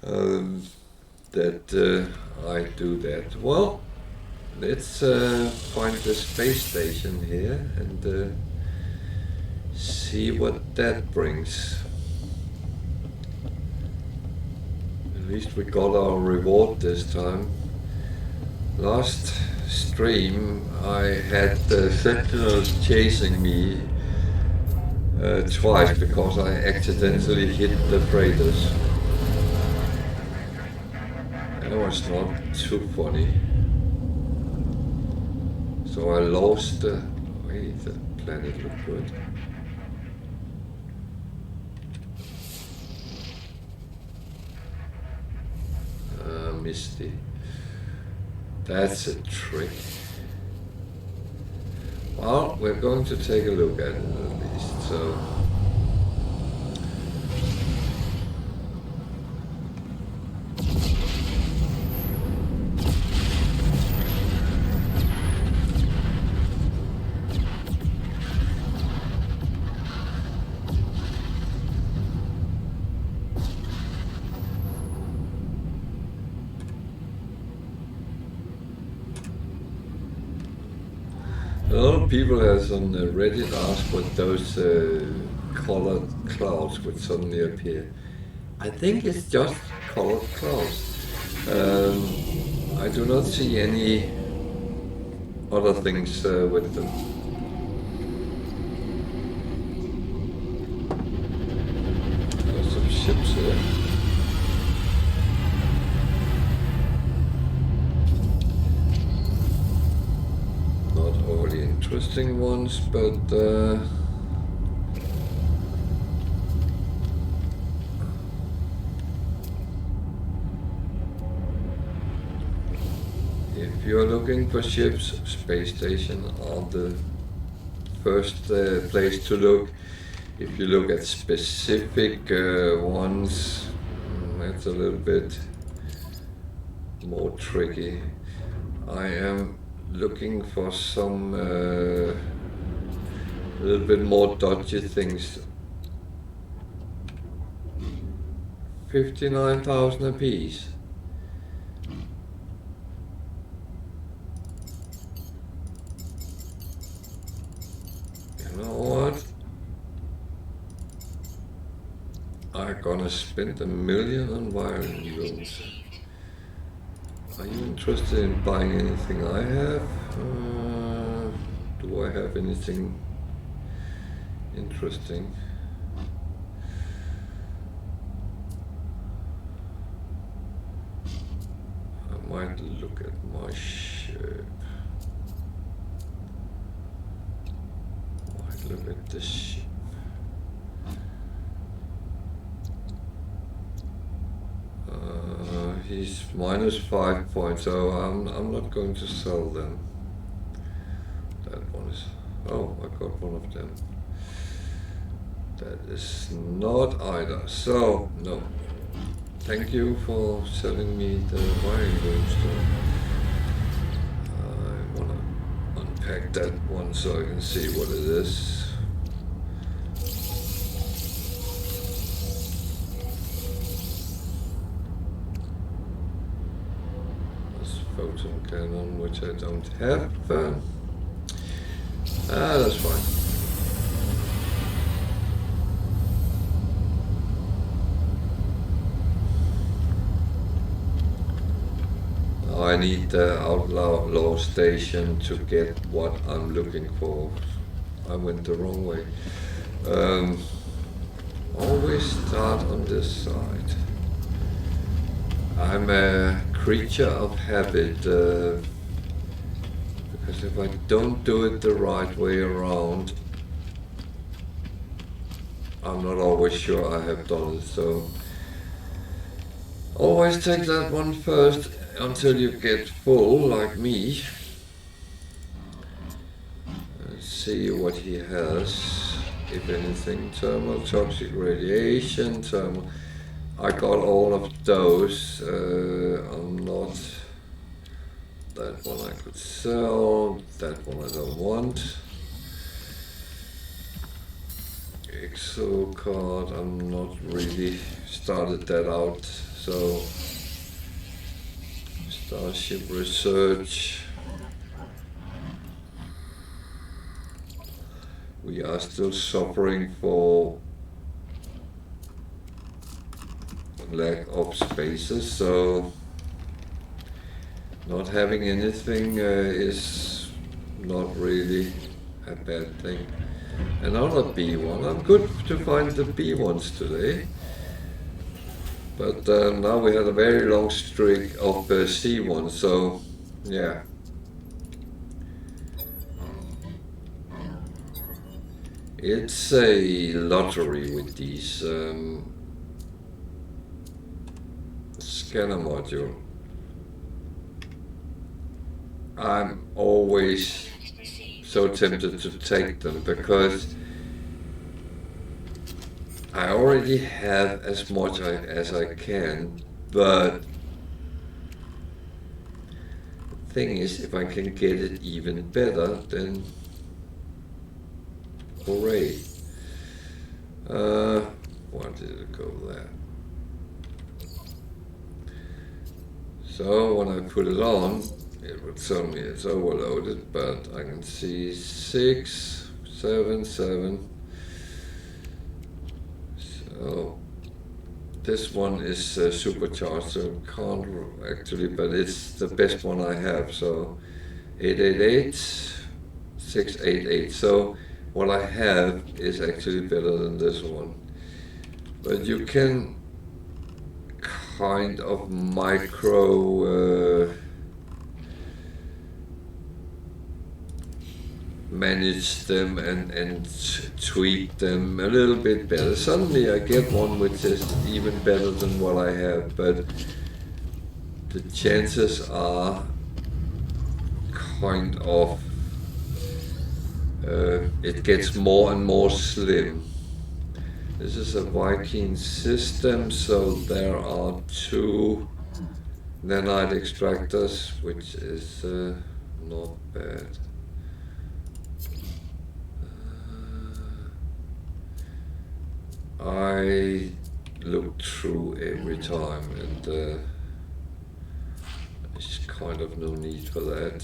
that I do that. Well, let's find the space station here and see what that brings. At least we got our reward this time. Last stream I had the sentinels chasing me twice because I accidentally hit the freighters. That was not too funny. So I lost the... Wait, the planet looked good. Misty. That's a trick. Well, we're going to take a look at it at least, so... A lot of people has on Reddit asked what those colored clouds would suddenly appear. I think it's just colored clouds. I do not see any other things with them. There's some ships here. Interesting ones, but if you're looking for ships, space station are the first place to look. If you look at specific ones, that's a little bit more tricky. I am looking for some a little bit more dodgy things. 59,000 apiece. You know what? I'm gonna spend $1 million on wiring looms. Are you interested in buying anything I have? Do I have anything interesting? I might look at my ship. Might look at this ship. He's -5 points, so I'm not going to sell them. That one is... Oh, I got one of them. That is not either. So, no. Thank you for selling me the wiring looms. I want to unpack that one so I can see what it is. Photon cannon, which I don't have. That's fine. I need the outlaw station to get what I'm looking for. I went the wrong way. Always start on this side. I'm a creature of habit, because if I don't do it the right way around, I'm not always sure I have done it, so always take that one first until you get full, like me. Let's see what he has, if anything. Thermal, toxic radiation, thermal. I got all of those. I'm not... That one I could sell. That one I don't want. Exo card, I'm not really started that out, so So Starship Research. We are still suffering for lack of spaces, so not having anything is not really a bad thing. Another B1. I'm good to find the B1s today. But now we had a very long streak of C1s, so yeah. It's a lottery with these scanner module. I'm always so tempted to take them because I already have as much as I can, but the thing is, if I can get it even better, then hooray. Why did it go there? So when I put it on, it would tell me it's overloaded, but I can see 6, 7, 7. So this one is supercharged, so can't actually, but it's the best one I have. So 888, 688. So what I have is actually better than this one. But you can kind of micro manage them and tweak them a little bit better. Suddenly I get one which is even better than what I have, but the chances are kind of it gets more and more slim. This is a Viking system, so there are 2 nanite extractors, which is not bad. I look through every time, and there's kind of no need for that.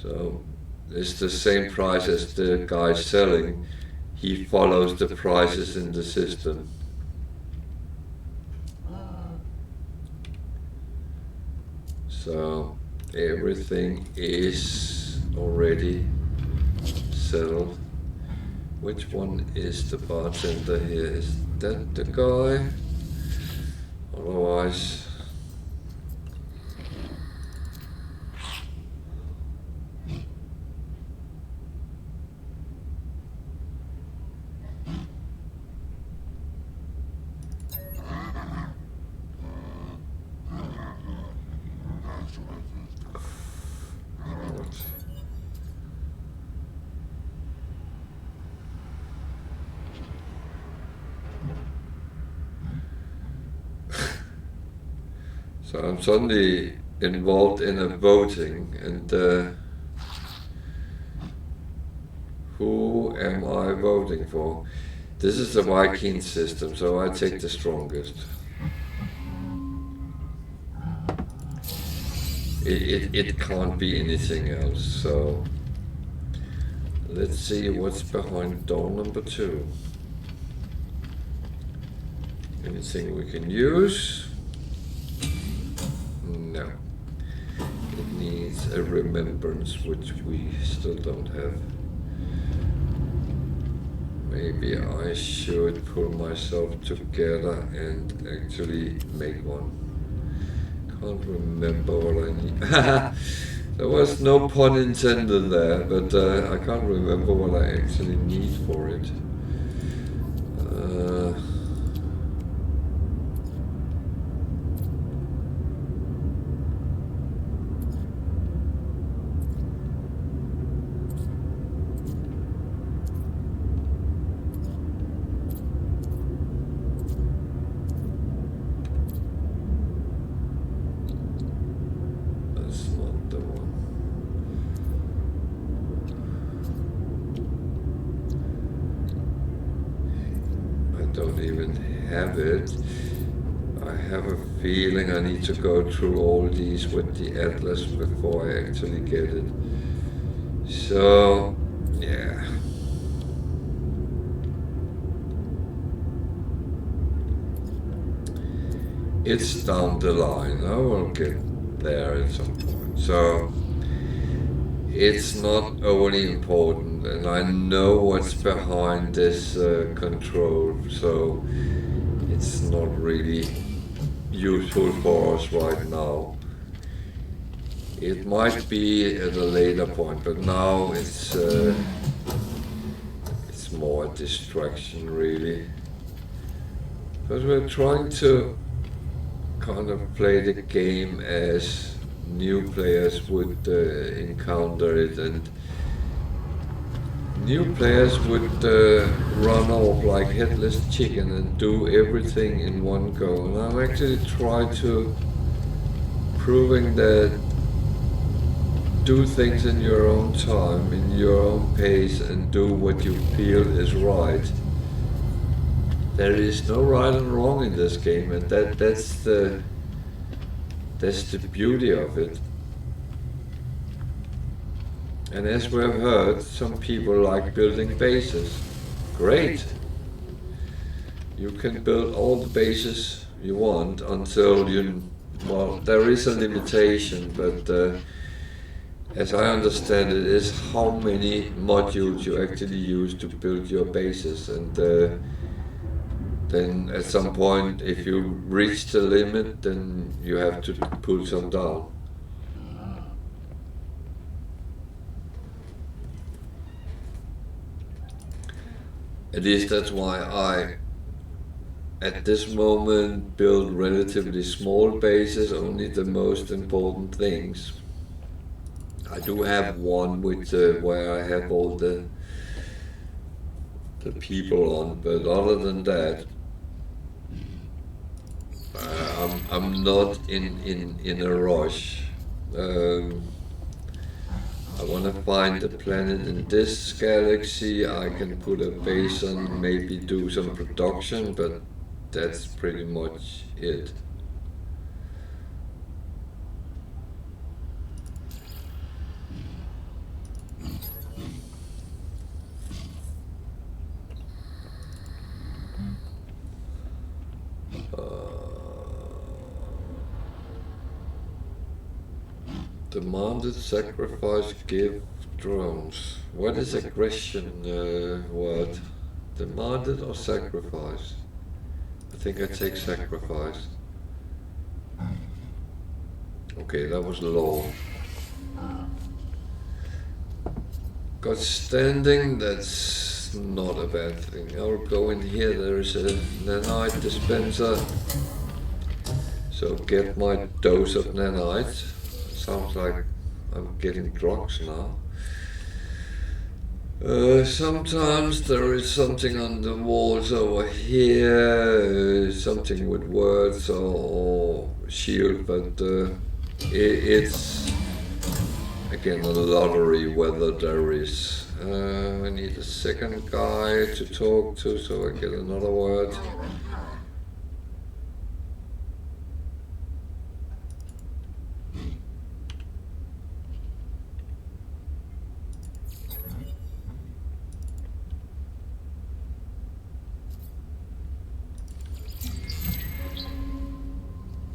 So it's the same price as the guy selling. He follows the prices in the system. So everything is already settled. Which one is the bartender here? Is that the guy? Otherwise, so I'm suddenly involved in a voting, and who am I voting for? This is the Viking system, so I take the strongest. It can't be anything else, so let's see what's behind door number 2. Anything we can use? No. It needs a remembrance, which we still don't have. Maybe I should pull myself together and actually make one. Can't remember what I need. There was no pun intended there, but I can't remember what I actually need for it. Don't even have it. I I have a feeling I need to go through all these with the atlas before I actually get it. So, yeah. It's down the line. I will get there at some point. So, it's not only important, and I know what's behind this control, so it's not really useful for us right now. It might be at a later point, but now it's more a distraction, really. Because we're trying to kind of play the game as new players would encounter it, and new players would run off like headless chicken and do everything in one go. And I'm actually trying to proving that do things in your own time, in your own pace, and do what you feel is right. There is no right and wrong in this game, and that's the beauty of it. And as we have heard, some people like building bases. Great! You can build all the bases you want until well, there is a limitation, but as I understand it, is how many modules you actually use to build your bases, and then at some point, if you reach the limit, then you have to pull some down. At least that's why I, at this moment, build relatively small bases, only the most important things. I do have one with where I have all the people on, but other than that, I'm not in a rush. I want to find a planet in this galaxy I can put a base on, maybe do some production, but that's pretty much it. Demanded sacrifice give drones. What is aggression word? Demanded or sacrifice? I think I take sacrifice. Okay, that was low. Got standing, that's not a bad thing. I'll go in here, there's a nanite dispenser. So get my dose of nanite. Sounds like I'm getting drugs now. Sometimes there is something on the walls over here, something with words or shield, but it's again a lottery whether there is. I need a second guy to talk to, so I get another word.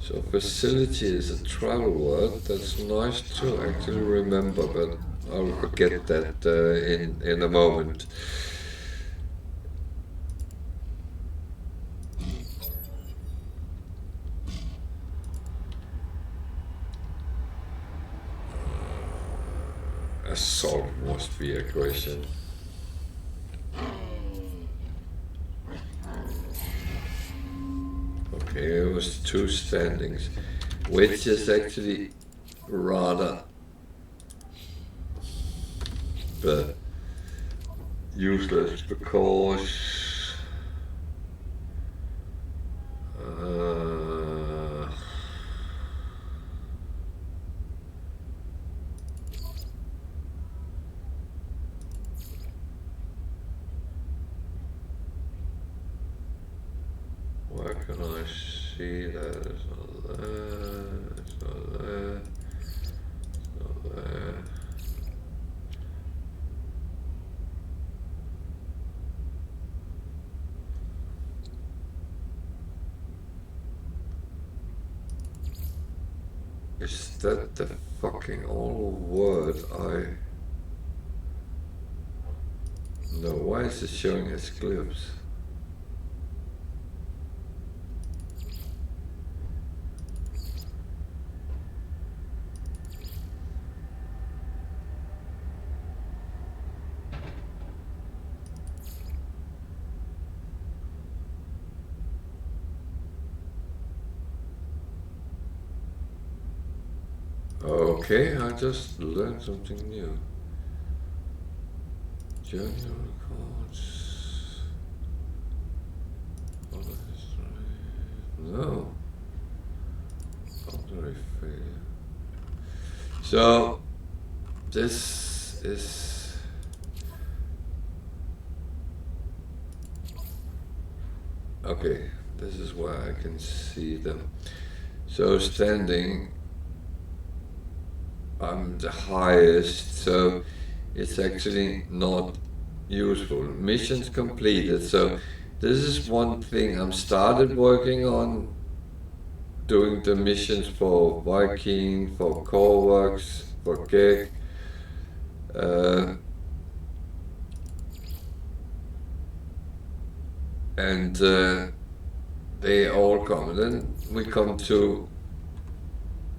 So facility is a travel word. That's nice to actually remember, but I'll forget that in a moment. Assault must be aggression. Okay, it was 2 standings, which is actually rather useless because where can I see that is not there, it's not there, it's not there. Is that the fucking old word I... No, why is it showing as glyphs? Okay, I just learned something new. Journal records. Other history. No. Boundary failure. So, this is... Okay, this is where I can see them. So standing, I'm the highest, so it's actually not useful. Missions completed, so this is one thing I'm started working on, doing the missions for Viking, for Corvax, for Gek. And they all come. And then we come to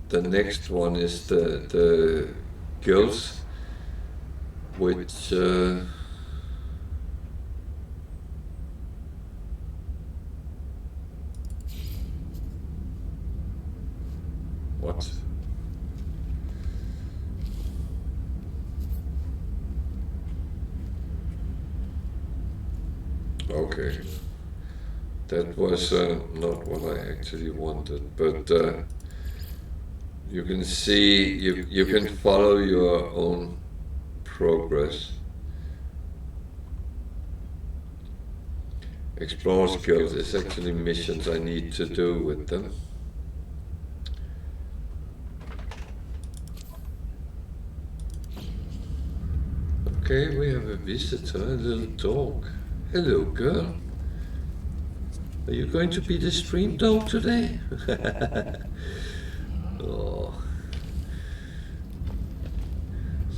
the next one is the guilds, which what? Okay, that was not what I actually wanted, but you can see, you can follow your own progress. Explore skills is actually missions I need to do with them. Okay, we have a visitor, a little dog. Hello, girl. Are you going to be the stream dog today? Oh.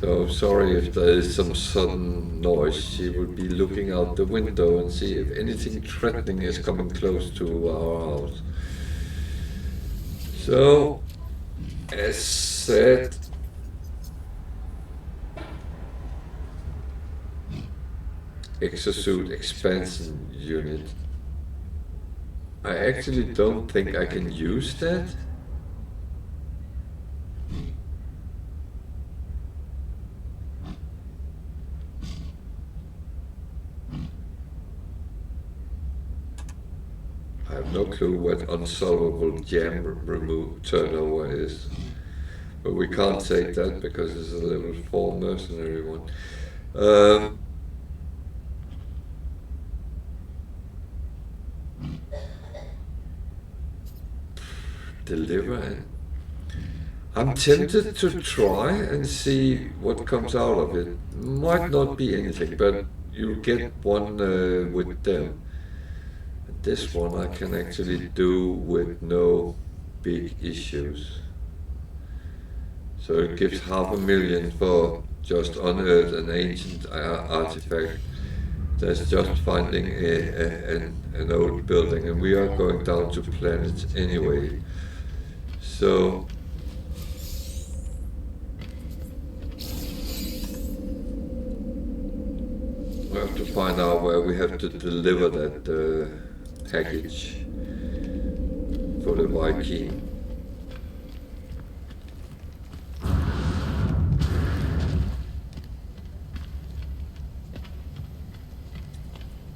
So sorry if there is some sudden noise. She will be looking out the window and see if anything threatening is coming close to our house. So, as said, exosuit expansion unit. I actually don't think I can use that. I have no clue what unsolvable gem remove turnover is. But we can't take that because it's a level 4 mercenary one. Deliver and I'm tempted to try and see what comes out of it. Might not be anything, but you'll get one with them. This one I can actually do with no big issues. So it gives 500,000 for just unearth an ancient artifact. That's just finding an old building, and we are going down to planets anyway. So we have to find out where we have to deliver that package for the Viking.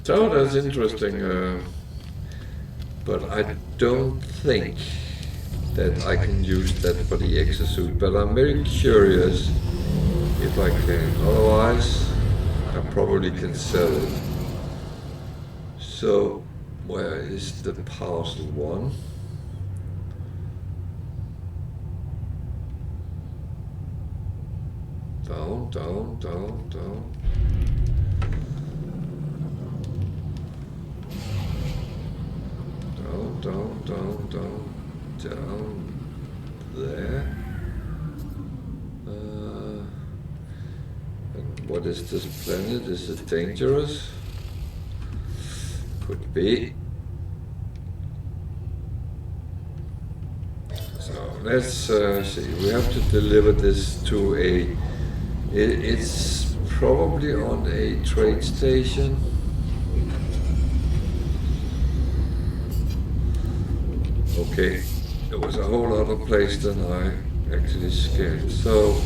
So that's interesting, but I don't think that I can use that for the exosuit, but I'm very curious if I can. Otherwise, I probably can sell it. So, where is the parcel one? down. Down there. And what is this planet? Is it dangerous? Could be. So let's see. We have to deliver this to a. It's probably on a trade station. Okay, it was a whole other place than I actually scanned. So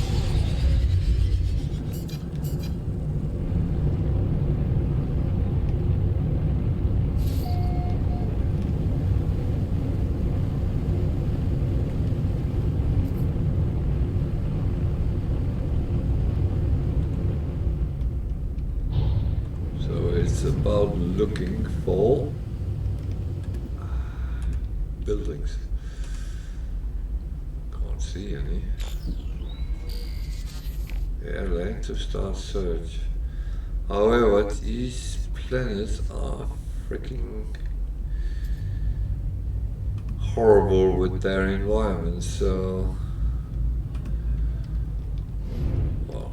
it's about looking for buildings. Can't see any. Yeah, land to start search. However, these planets are freaking horrible with their environment, so well.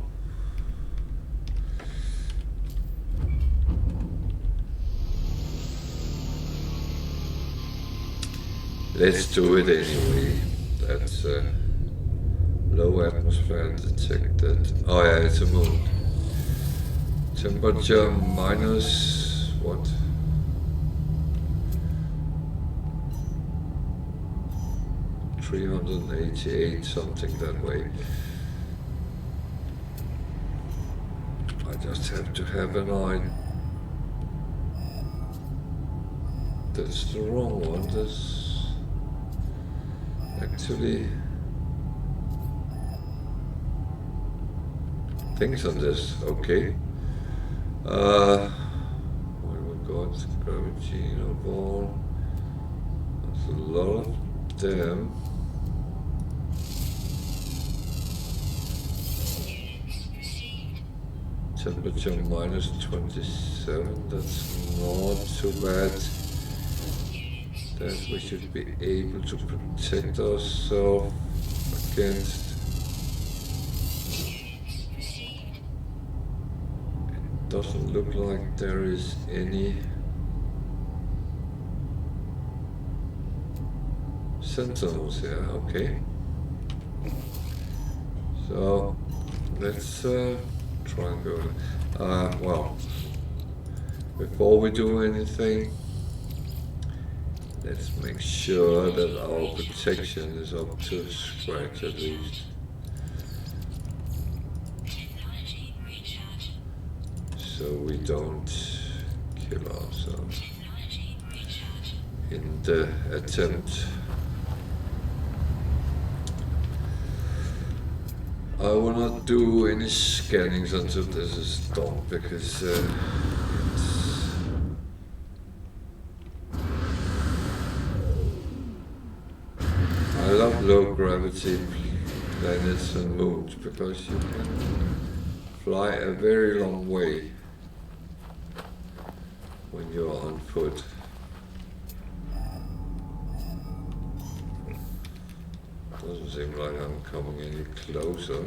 Let's do it anyway. That's low atmosphere detected. Oh yeah, it's a moon. Temperature minus what? (388) something that way. I just have to have an eye. That's the wrong one. That's actually things on this. Okay. What we got? Gravity ball. There's a lot of them. Temperature minus 27. That's not too bad. That we should be able to protect ourselves against. It doesn't look like there is any sentinels here. Okay. So let's try and go. Well, before we do anything, let's make sure that our protection is up to scratch at least. So we don't kill ourselves in the attempt. I will not do any scannings until this is done because I love low gravity planets and moons because you can fly a very long way when you're on foot. Doesn't seem like I'm coming any closer.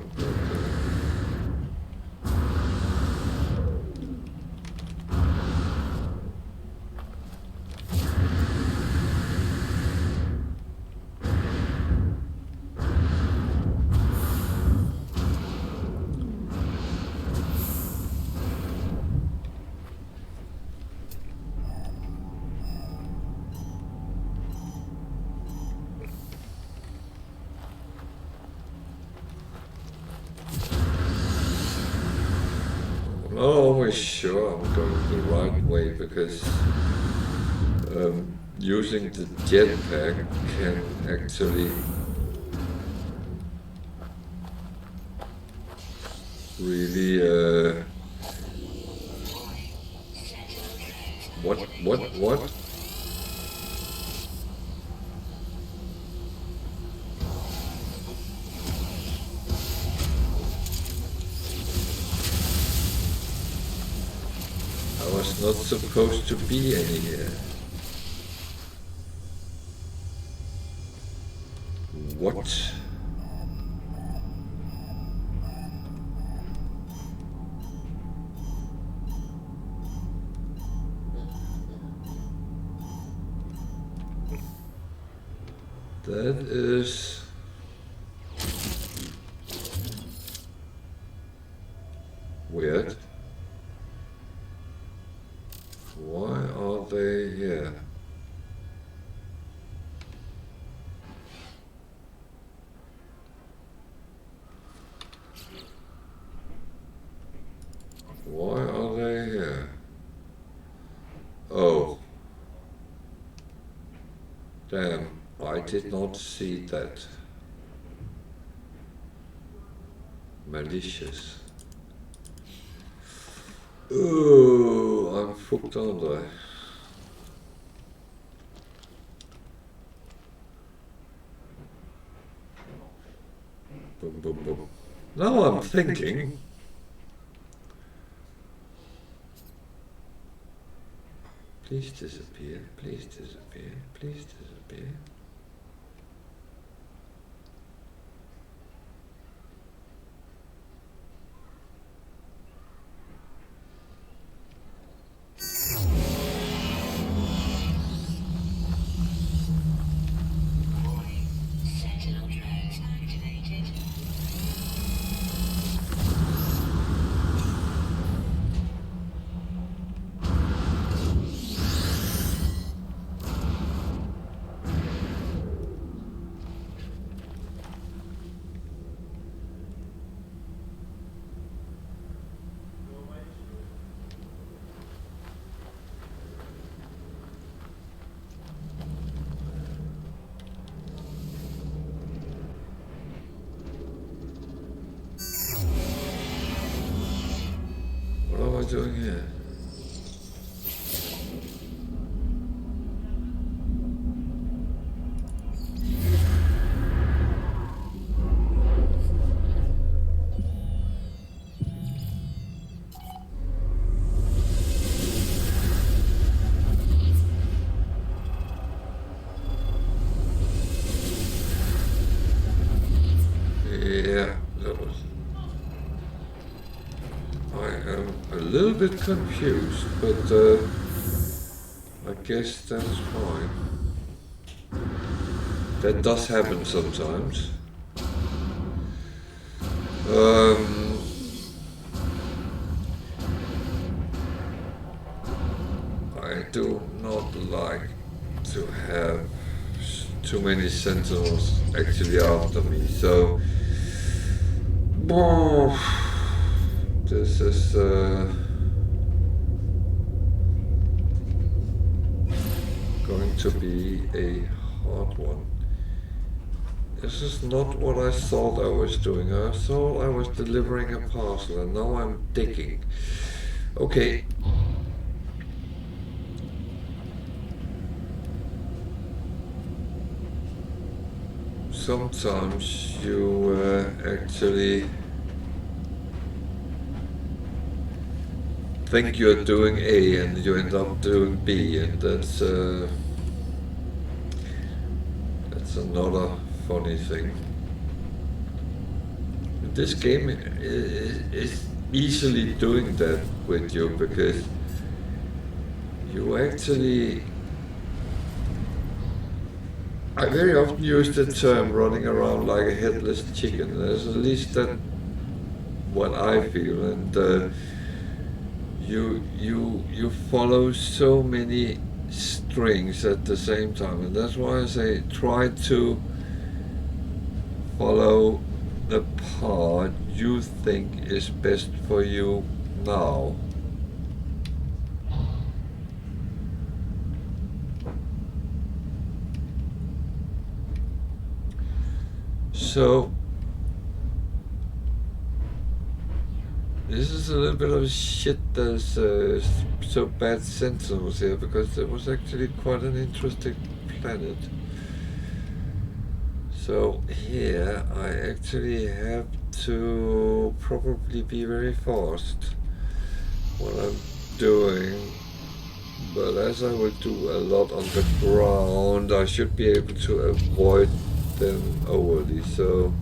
I'm not always sure I'm going the right way because using the jetpack can actually really what? not supposed to be any here. What? That is weird. Why are they here? Why are they here? Oh. Damn, I did not see that. Malicious. Oh, I'm fucked, aren't I? Boom, boom, boom. Now I'm thinking. Please disappear, please disappear, please disappear. What am I doing here? Yeah, that was... I am a little bit confused, but I guess that's fine. That does happen sometimes. I do not like to have too many sentinels actually after me, so this is going to be a hard one. This is not what I thought I was doing. I thought I was delivering a parcel, and now I'm digging. Okay. Sometimes you actually think you're doing A and you end up doing B, and that's another funny thing. This game is easily doing that with you, because you actually... I very often use the term running around like a headless chicken. There's at least that what I feel, and you follow so many strings at the same time, and that's why I say try to follow the part you think is best for you now. So this is a little bit of shit. There's so bad sentinels here, because it was actually quite an interesting planet. So here I actually have to probably be very fast. What I'm doing But as I will do a lot on the ground, I should be able to avoid them overly, so...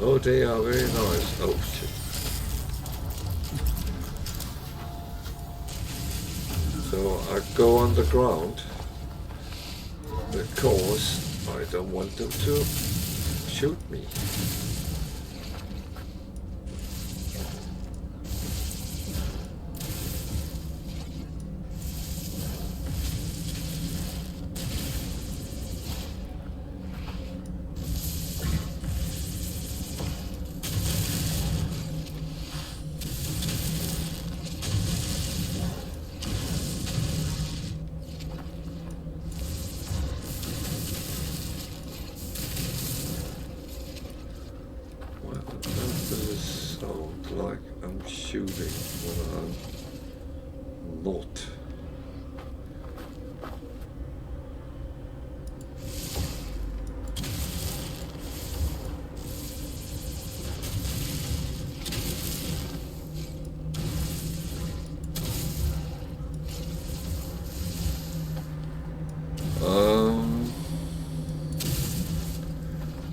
Oh, they are very nice. Oh, shit. So I go underground because I don't want them to shoot me. Like I'm shooting when I'm not.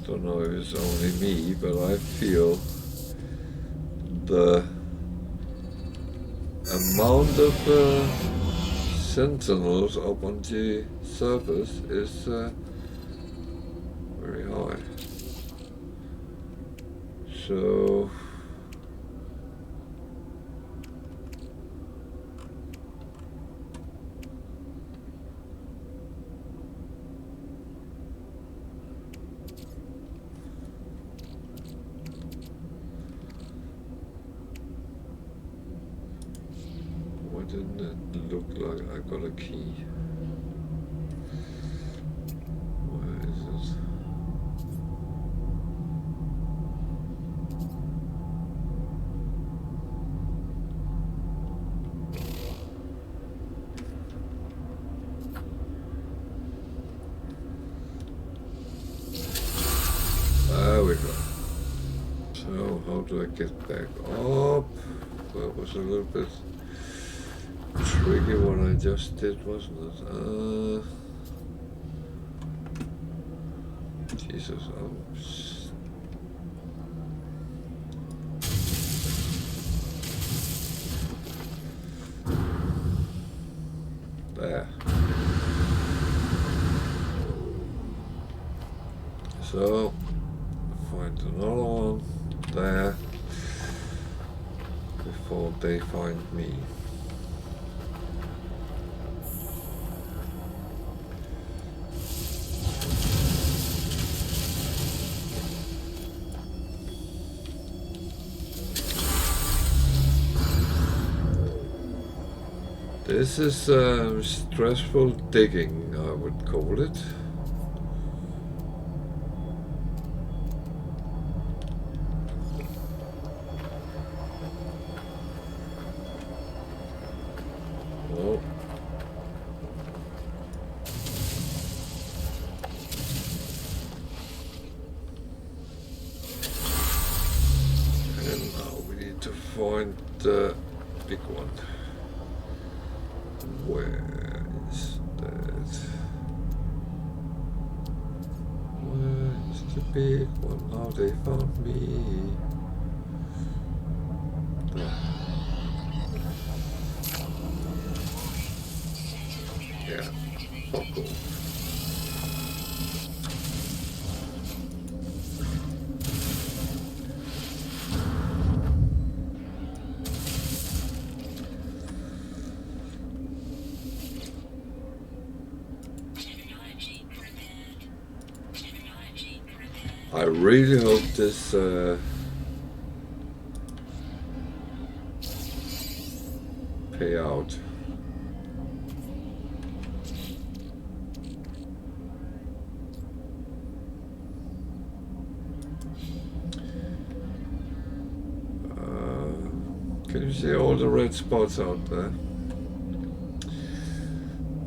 Don't know if it's only me, but I feel the amount of sentinels up on the surface is very high. So why didn't it look like I got a key? Where is it? There we go. So how do I get back up? That was a little bit tricky what I just did, wasn't it? Jesus, there. So find another one there before they find me. This is stressful digging, I would call it. Oh. And now we need to find the big one. Where is that? Where is the big one? Now they found me. There. Yeah, fuck off. I really hope this pay out. Can you see all the red spots out there?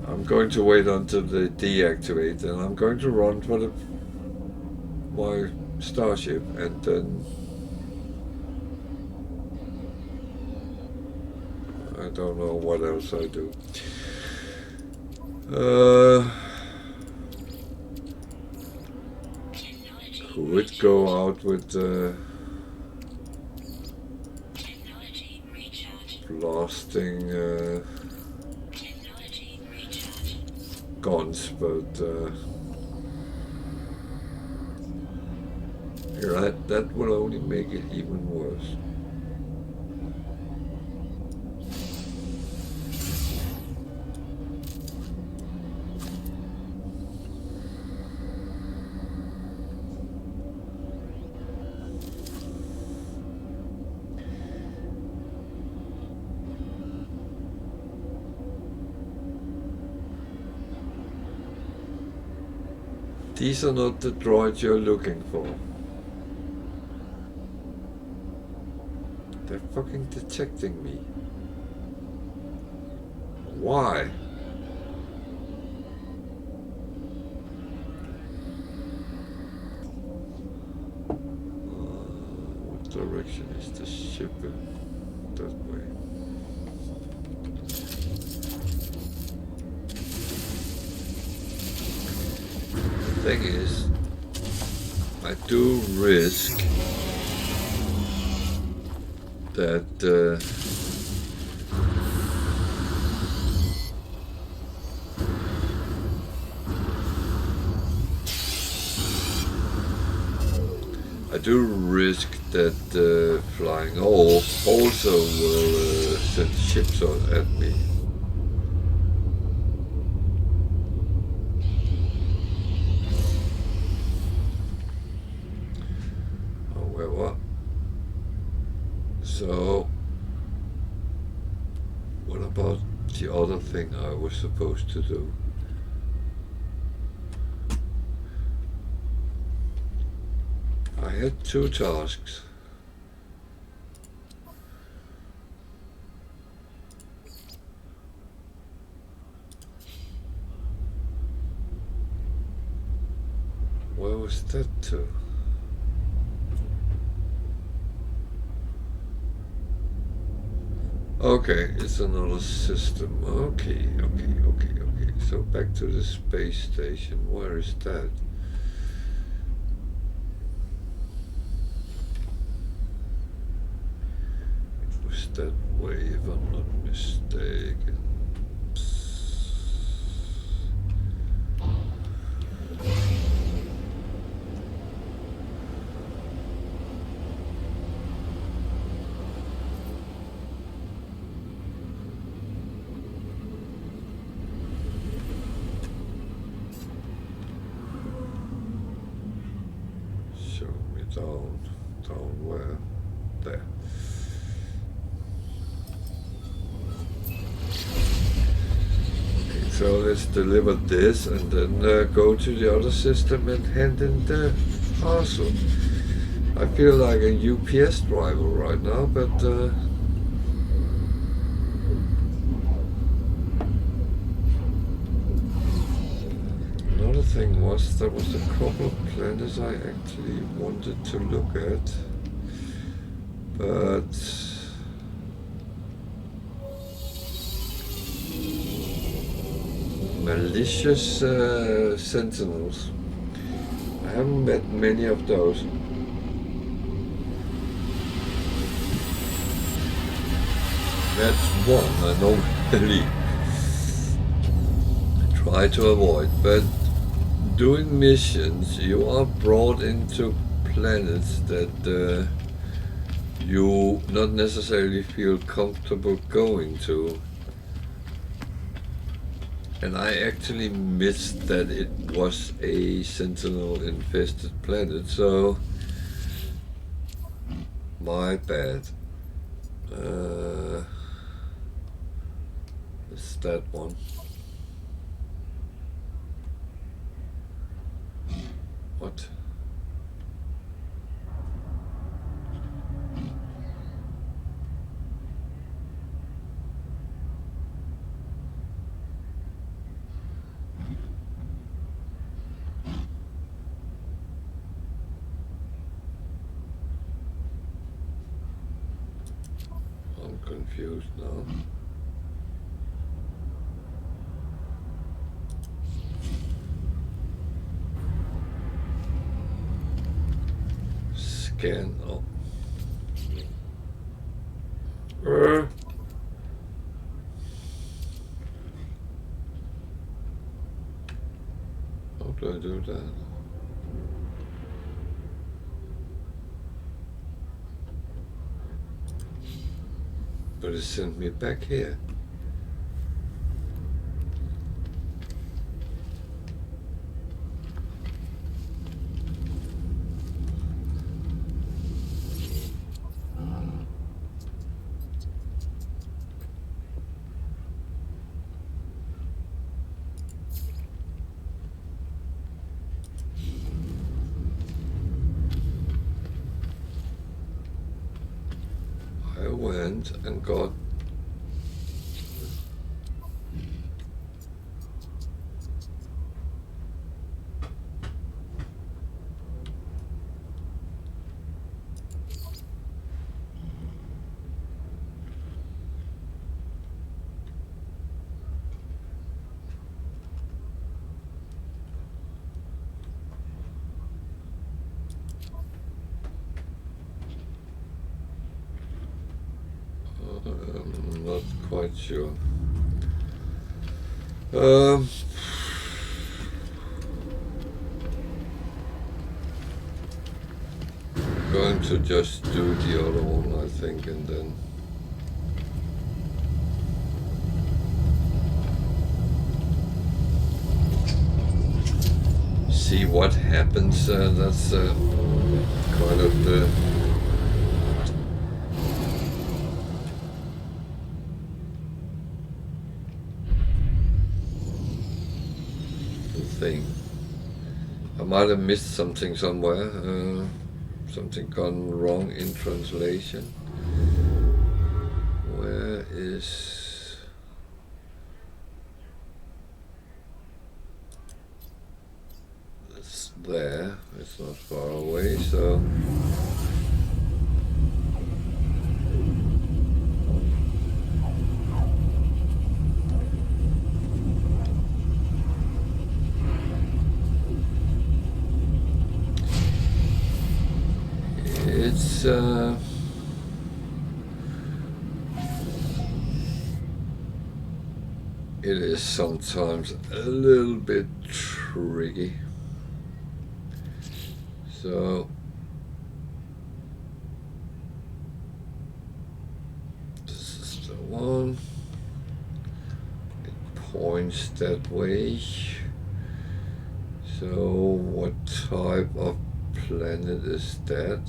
I I'm going to wait until they deactivate, and I'm going to run for my starship, and then I don't know what else I do. Could go out with blasting guns, but that will only make it even worse. These are not the droids you're looking for. They're fucking detecting me. Why? What direction is the ship in? That way. The thing is, I do risk that flying off also will send ships at me. However, so what about the other thing I was supposed to do? I had 2 tasks. Where was that to? Okay, it's another system. Okay. So back to the space station. Where is that? It was that way, if I'm not mistaken. Down where? There. Okay, so let's deliver this and then go to the other system and hand in the parcel. I feel like a UPS driver right now, but another thing was there was a couple of planets I actually wanted to look at, but malicious sentinels. I haven't met many of those. That's one I normally try to avoid, but doing missions, you are brought into planets that you not necessarily feel comfortable going to. And I actually missed that it was a sentinel-infested planet, so my bad. It's that one. What? I'm confused now. Scan. Oh. How do I do that? But it sent me back here. I went and got I'm not quite sure. Going to just do the other one, I think, and then see what happens. That's kind of the thing. I might have missed something somewhere. Something gone wrong in translation. Where is... It's there. It's not far away, so... It's it is sometimes a little bit tricky. So this is the one. It points that way. So what type of planet is that?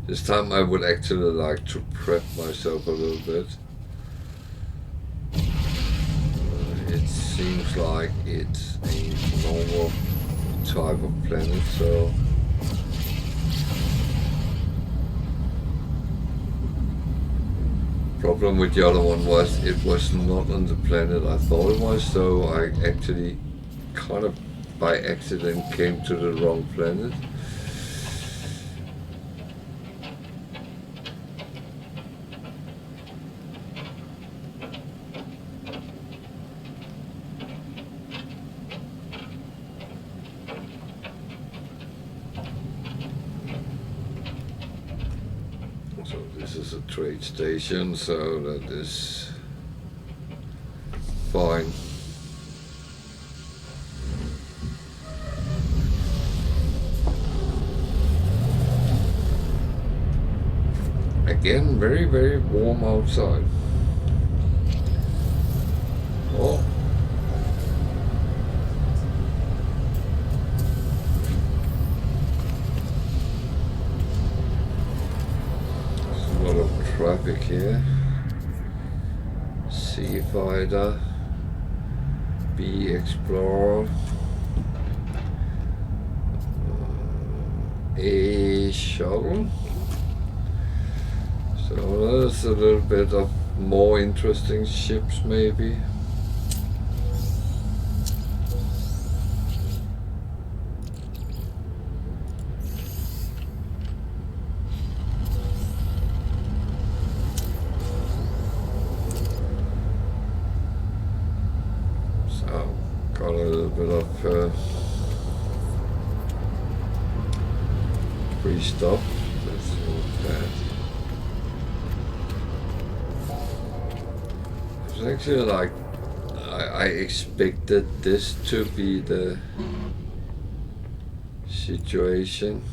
This time I would actually like to prep myself a little bit. It seems like it's a normal type of planet, so problem with the other one was it was not on the planet I thought it was, so I actually kind of by accident came to the wrong planet. So this is a trade station, so that is fine. Again, very, very warm outside. Oh. There's a lot of traffic here. Sea Fighter, B Explorer, A Shuttle. So there's a little bit of more interesting ships maybe. free stuff. That's not bad. It's actually like I expected this to be the situation.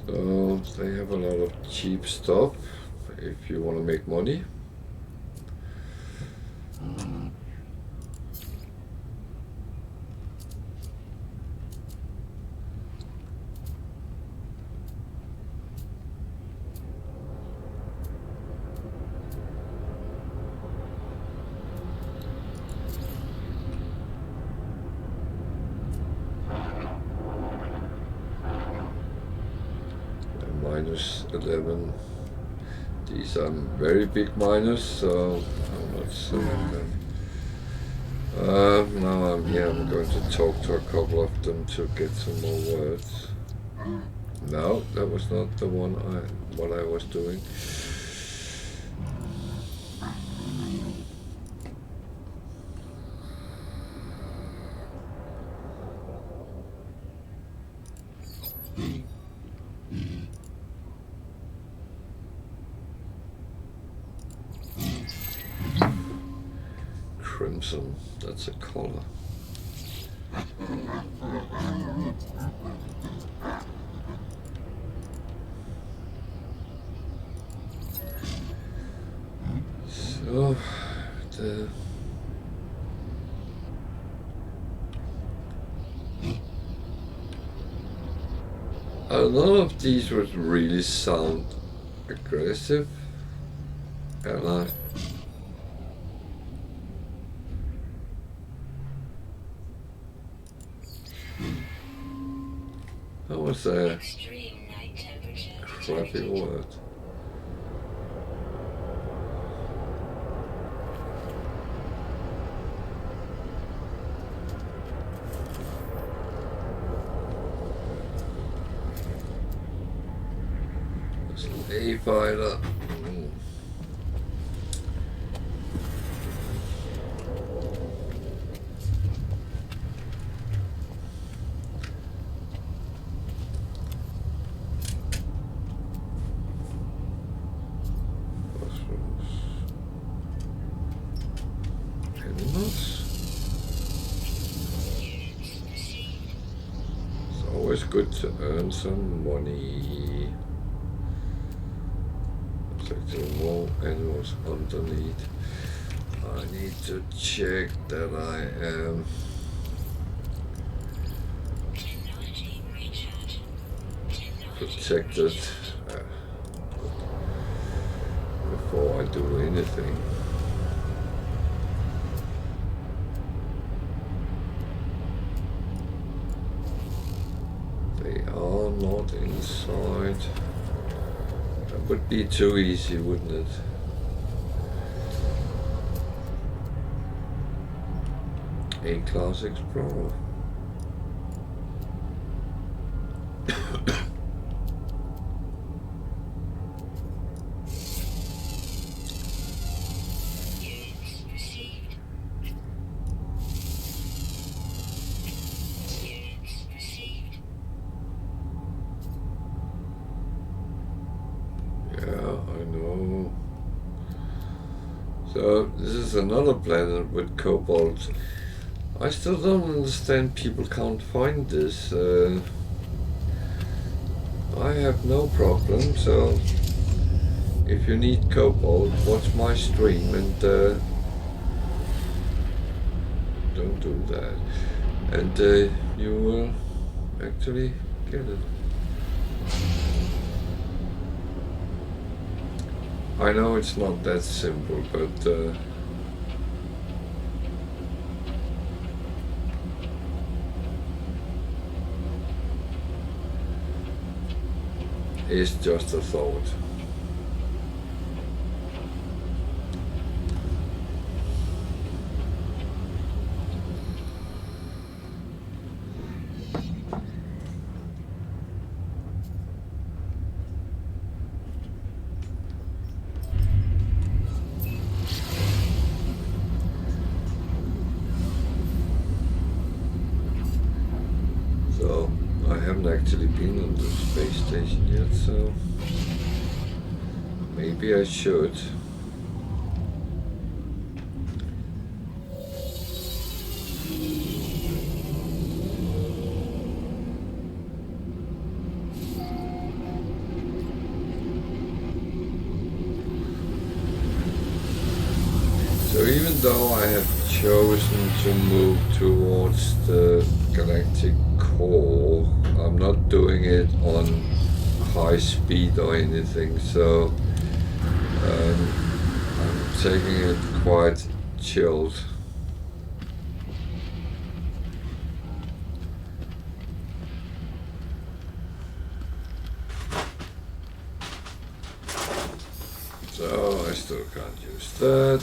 So they have a lot of cheap stuff if you want to make money. Minus 11. These are very big minus, so I'm not selling them. Now I'm here. I'm going to talk to a couple of them to get some more words. No, that was not the one what I was doing. Crimson, that's a color. So, a lot of these would really sound aggressive, ally. That was a crappy word. A fighter. It's good to earn some money. There's actually more animals underneath. I need to check that I am protected before I do anything. They are not inside. That would be too easy, wouldn't it? A-Class Explorer. So this is another planet with cobalt. I still don't understand people can't find this. I have no problem, so if you need cobalt, watch my stream and don't do that. And you will actually get it. I know it's not that simple, but it's just a thought. haven't actually been on the space station yet, so maybe I should. So even though I have chosen to move towards the galactic core, I'm not doing it on high speed or anything, so I'm taking it quite chilled. So I still can't use that.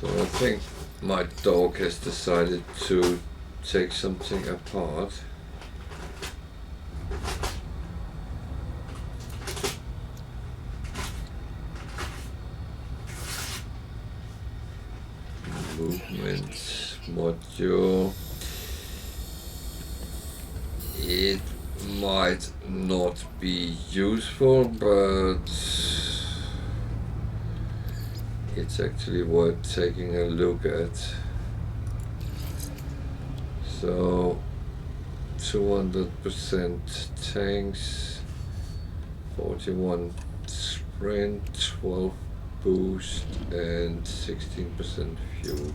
So I think my dog has decided to take something apart. Movement module. It might not be useful, but it's actually worth taking a look at. So 200% tanks, 41 sprint, 12 boost, and 16% fuel.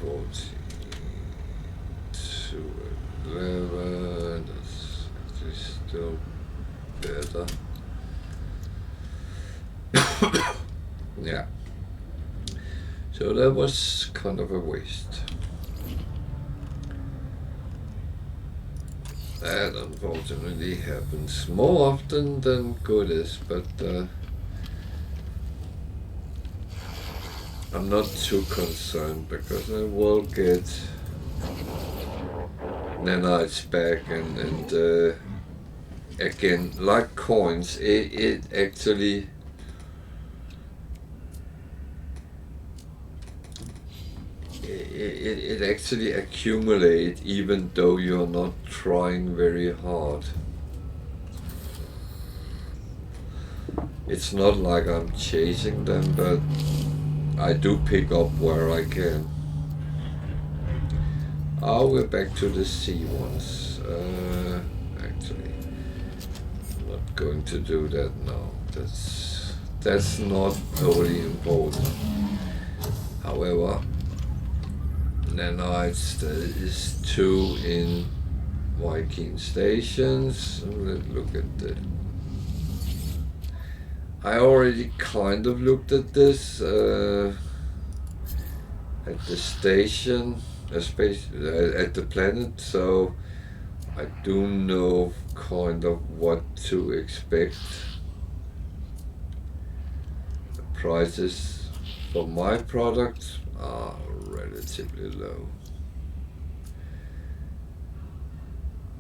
$240, $211. That's actually still better. Yeah. So that was kind of a waste. That unfortunately happens more often than good is, but I'm not too concerned because I will get nanites back and again, like coins, it actually it actually accumulates even though you're not trying very hard. It's not like I'm chasing them, but I do pick up where I can. Oh, we're back to the sea ones. Actually, I'm not going to do that now. That's not totally important. However, nanites, there is 2 in Viking stations. Let's look at the. I already kind of looked at this at the station, at the planet, so I do know kind of what to expect. The prices for my products are relatively low.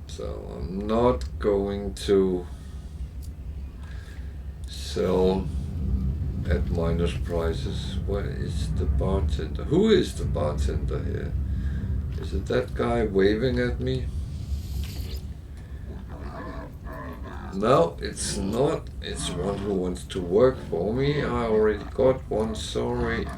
So I'm not going to sell at minus prices. Where is the bartender? Who is the bartender here? Is it that guy waving at me? No, it's not. It's one who wants to work for me. I already got one, sorry.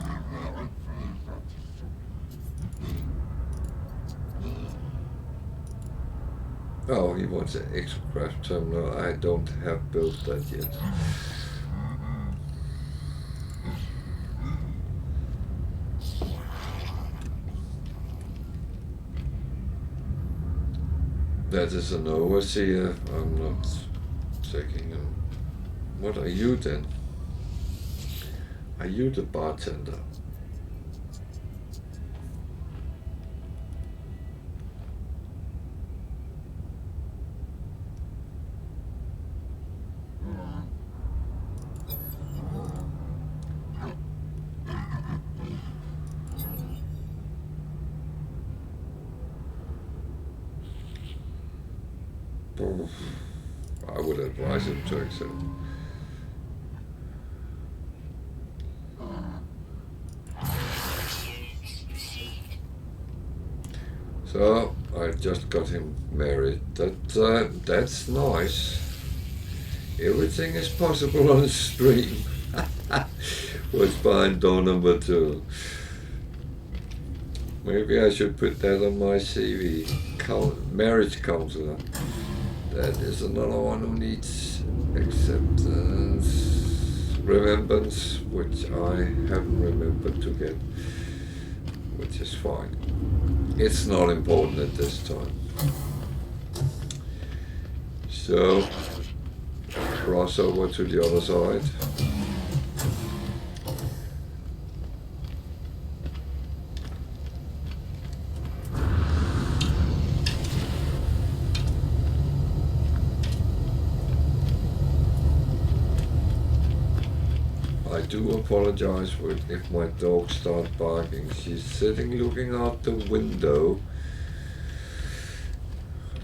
Oh, he wants an exocraft terminal. I don't have built that yet. That is an overseer. I'm not checking him. What are you then? Are you the bartender? I would advise him to accept. Oh, I just got him married. That's nice. Everything is possible on stream. What's behind door number 2? Maybe I should put that on my CV. Marriage counselor. That is another one who needs acceptance, remembrance, which I haven't remembered to get, which is fine. It's not important at this time. So, cross over to the other side. I do apologize if my dog starts barking. She's sitting looking out the window,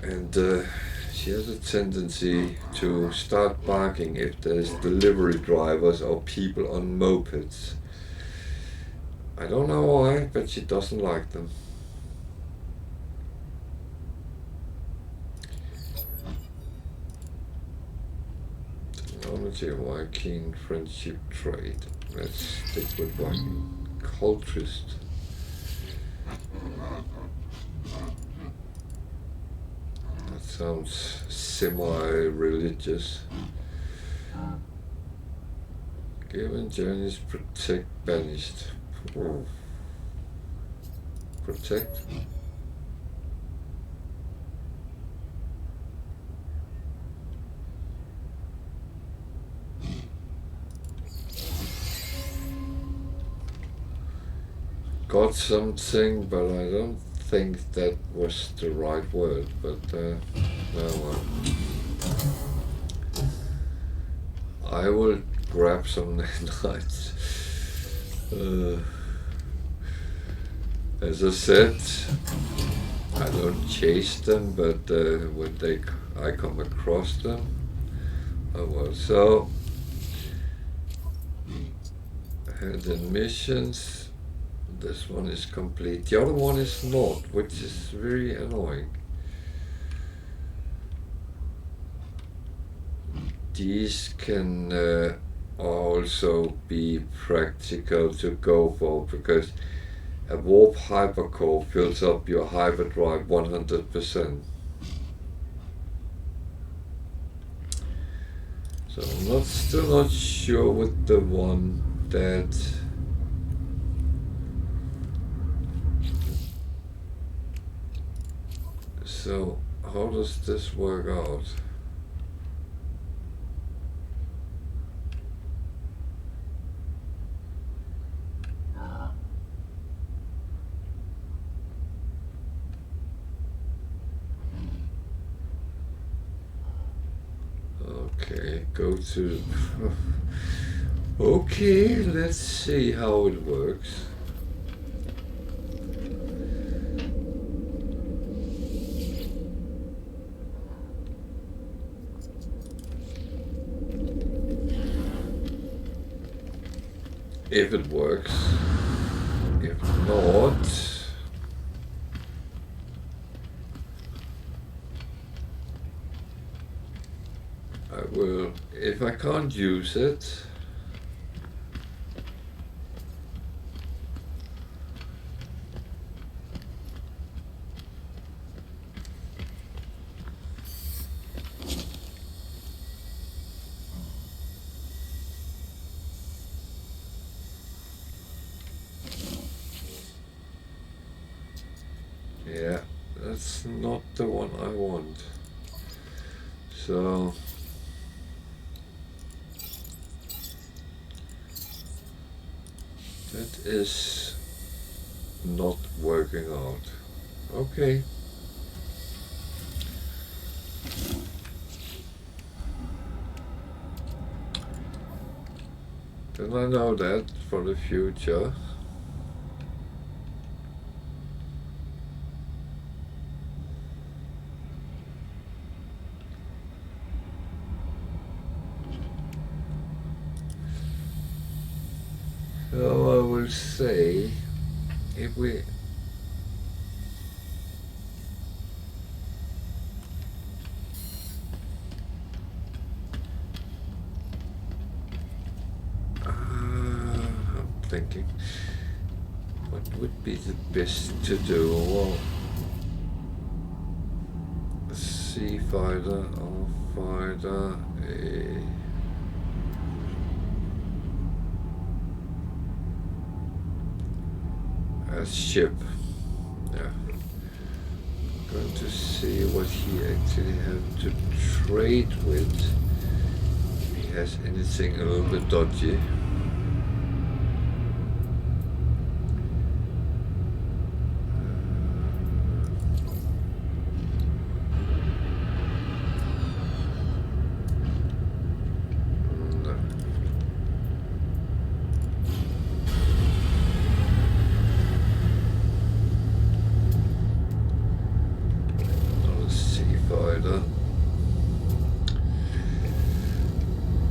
and she has a tendency to start barking if there's delivery drivers or people on mopeds. I don't know why, but she doesn't like them. Technology and Viking friendship trade. Let's stick with Viking. Cultist. That sounds semi-religious. Given journeys, protect banished. Oh. Protect. Got something, but I don't think that was the right word, but no, I will grab some knights. As I said, I don't chase them, but when I come across them, I will. So, hidden missions. This one is complete. The other one is not, which is very annoying. These can also be practical to go for, because a warp hypercore fills up your hyperdrive 100%. So I'm still not sure with the one that So how does this work out? Okay, go to... Okay, let's see how it works. If it works. If not, I will, if I can't use it, yeah, that's not the one I want. So that is not working out. Okay. Then I know that for the future. So I will say, if we thinking. What would be the best to do? Well, sea fighter, R fighter, a ship. Yeah. Going to see what he actually has to trade with. If he has anything a little bit dodgy.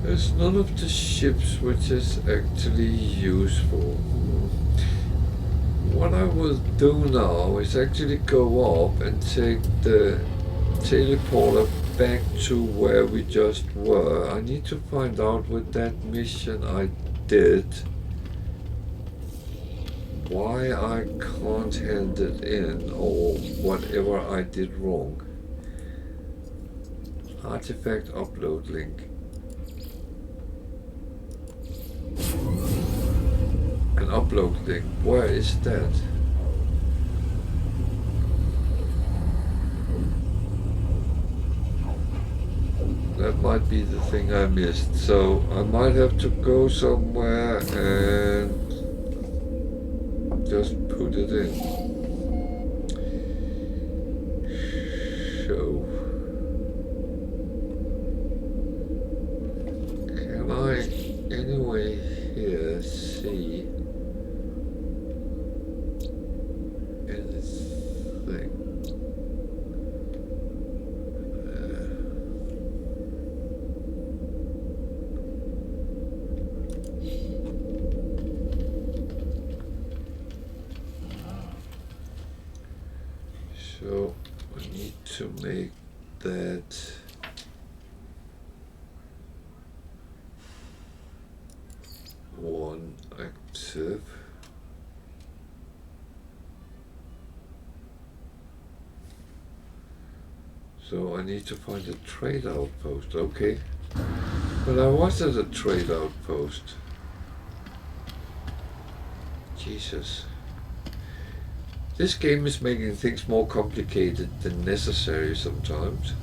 There's none of the ships which is actually useful. What I will do now is actually go up and take the teleporter back to where we just were. I need to find out with that mission I did why I can't hand it in or whatever I did wrong. Artifact upload link. An upload link. Where is that? That might be the thing I missed. So I might have to go somewhere and just put it in. Show. Can I anyway here see anything? So I need to make that one active. So I need to find a trade outpost, okay. But I was at a trade outpost. Jesus. This game is making things more complicated than necessary sometimes.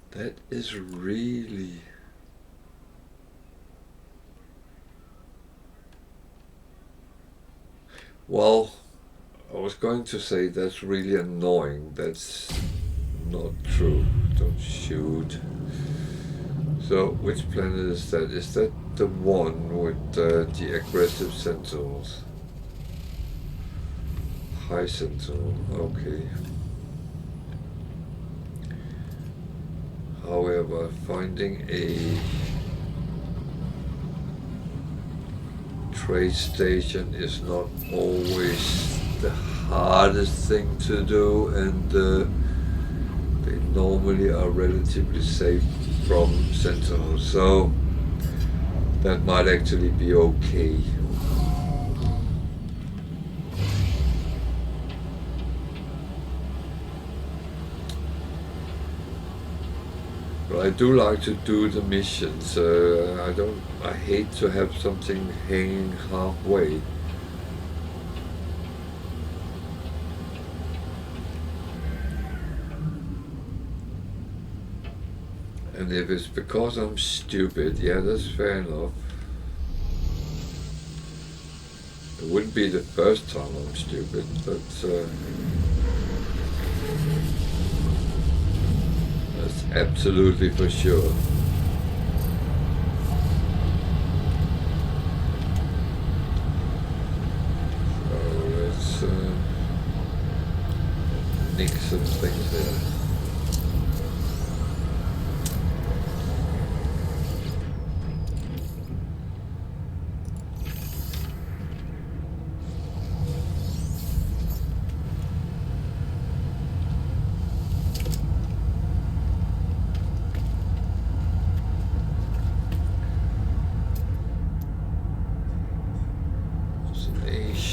That is really... Well, I was going to say that's really annoying. That's not true. Don't shoot. So, which planet is that? Is that the one with the aggressive sentinels? High sentinel, okay. However, finding a trade station is not always the hardest thing to do, and they normally are relatively safe from sentinels, so that might actually be okay. But I do like to do the missions. I hate to have something hanging halfway. And if it's because I'm stupid, yeah, that's fair enough. It wouldn't be the first time I'm stupid, but that's absolutely for sure. So let's nick some things there.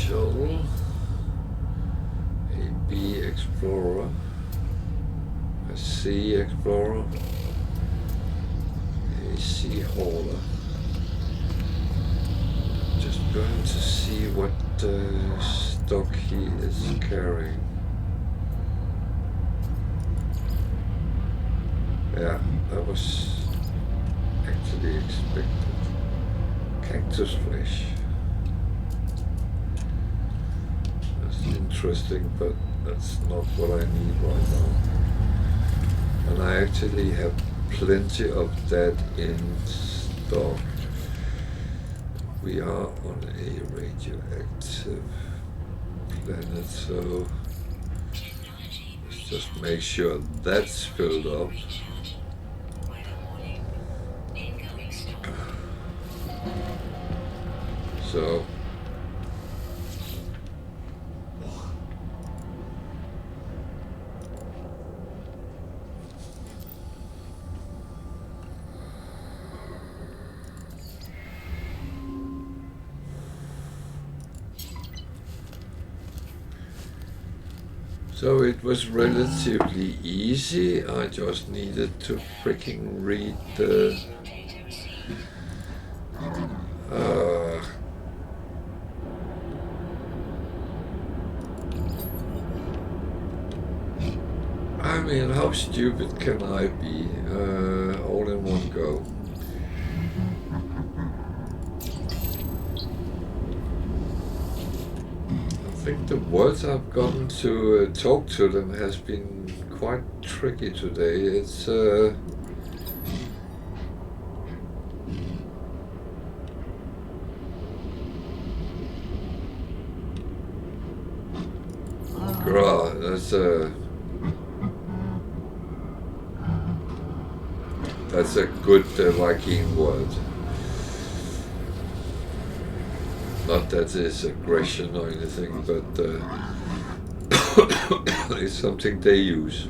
shuttle, a B Explorer, a C Explorer, a Sea Hauler. Just going to see what stock he is carrying. Yeah, that was actually expected. Cactus flesh. That's interesting, but that's not what I need right now. And I actually have plenty of that in stock. We are on a radioactive planet, so let's just make sure that's filled up. So it was relatively easy. I just needed to freaking read the I mean, how stupid can I be? All in one go. I think the words I've gotten to talk to them has been quite tricky today. It's that's a good Viking word. Not that it's aggression or anything, but it's something they use.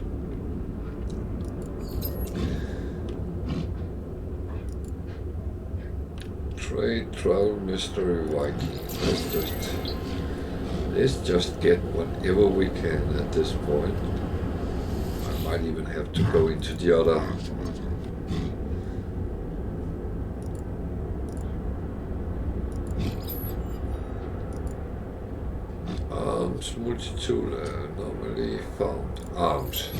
Trade, travel, mystery, Viking. Let's just get whatever we can at this point. I might even have to go into the other. Arms, multi-tool, normally found. Arms.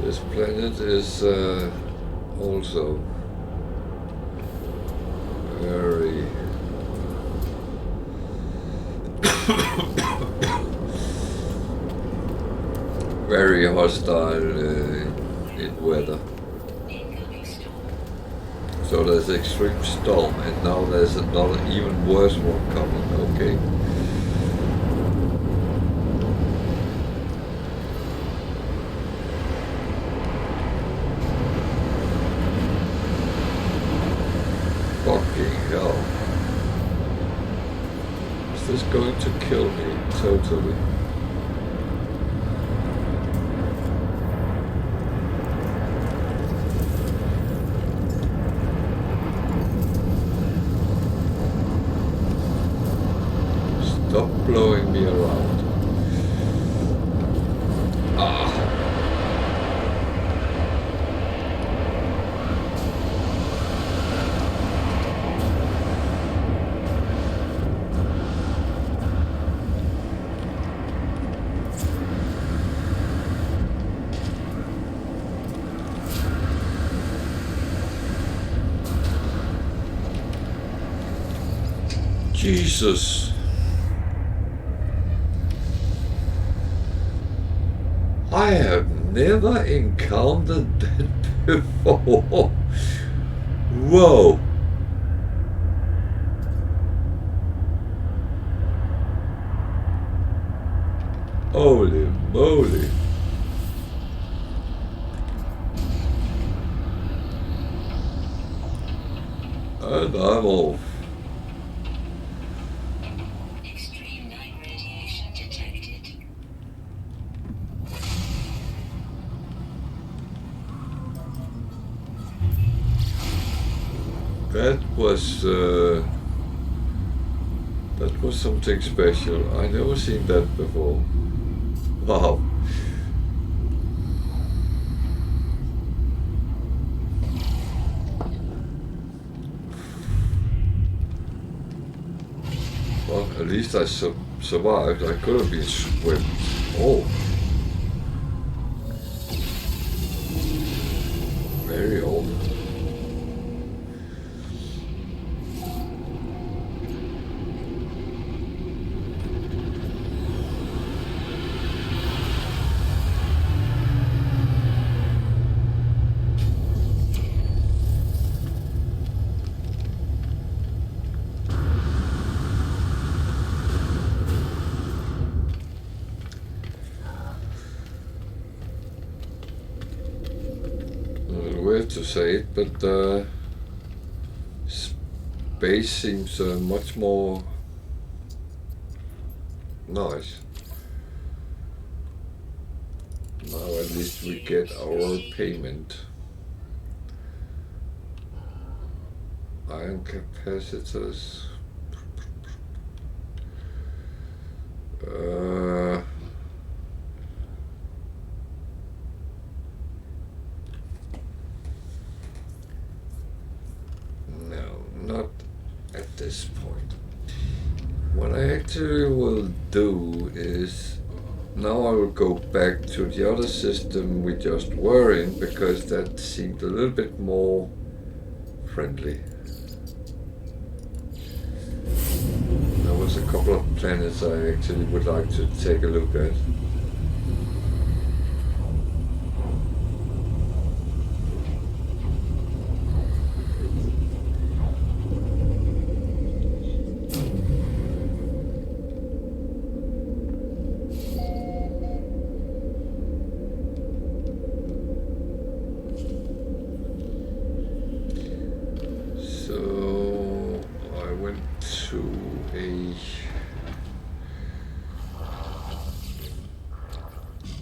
This planet is also very very hostile in weather. So there's extreme storm, and now there's another even worse one coming. Okay. Fucking hell. Is this going to kill me totally? Stop blowing me around. Jesus. I have never encountered that before. Whoa. Holy moly. And I'm off. That was something special. I never seen that before. Wow. Well, at least I survived. I could have been swept. Oh. Very old. Weird to say it, but space seems much more nice. Now at least we get our payment. Iron capacitors. No, not at this point. What I actually will do is now I will go back to the other system we just were in, because that seemed a little bit more friendly. There was a couple of planets I actually would like to take a look at.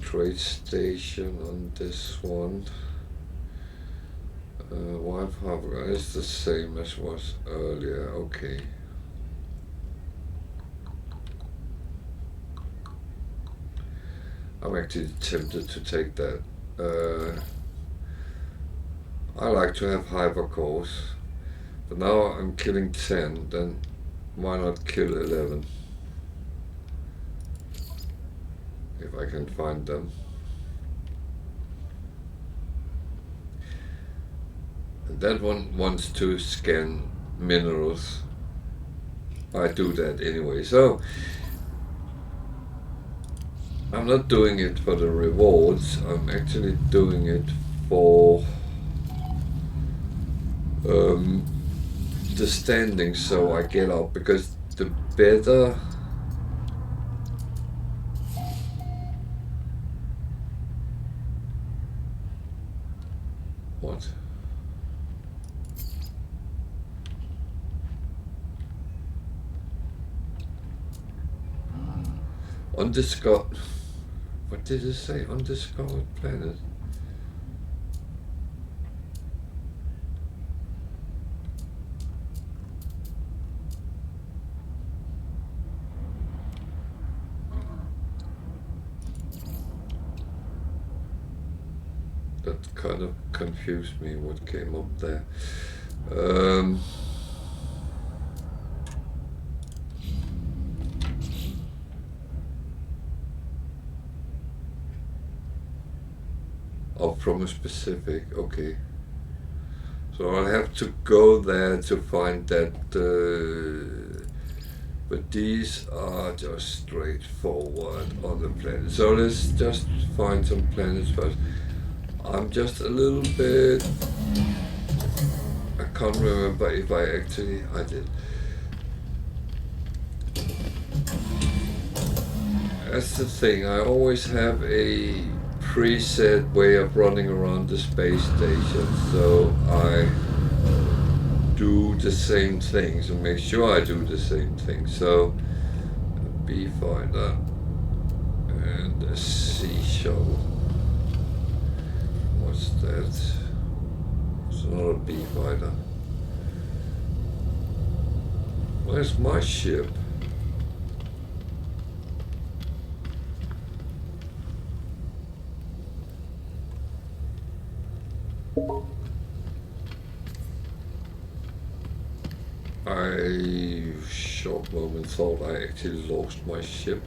Trade station on this one. Wi-Fi is the same as was earlier. Okay. I'm actually tempted to take that. I like to have hypercores, but now I'm killing 10, then why not kill 11? If I can find them. And that one wants to scan minerals. I do that anyway, so I'm not doing it for the rewards, I'm actually doing it for the standing, so I get up, because the better what? Undiscovered. What did it say? Undiscovered planet. That kind of confused me what came up there. Oh, from a specific, okay. So I'll have to go there to find that, but these are just straightforward on the planet. So let's just find some planets first. I'm just a little bit, I can't remember if I did. That's the thing, I always have a preset way of running around the space station, so I do the same things and make sure I do the same thing. So a B finder and a C shuttle. What's that? It's not a B fighter. Where's my ship? I, short moment, thought I actually lost my ship.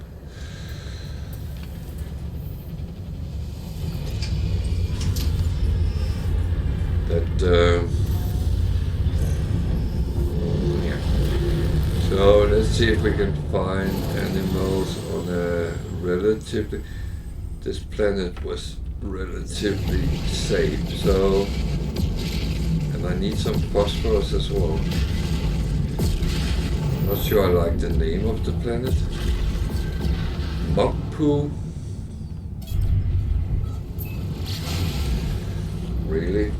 That, yeah. So let's see if we can find animals on a relatively... This planet was relatively safe, so... And I need some phosphorus as well. Not sure I like the name of the planet. Mokpu? Really?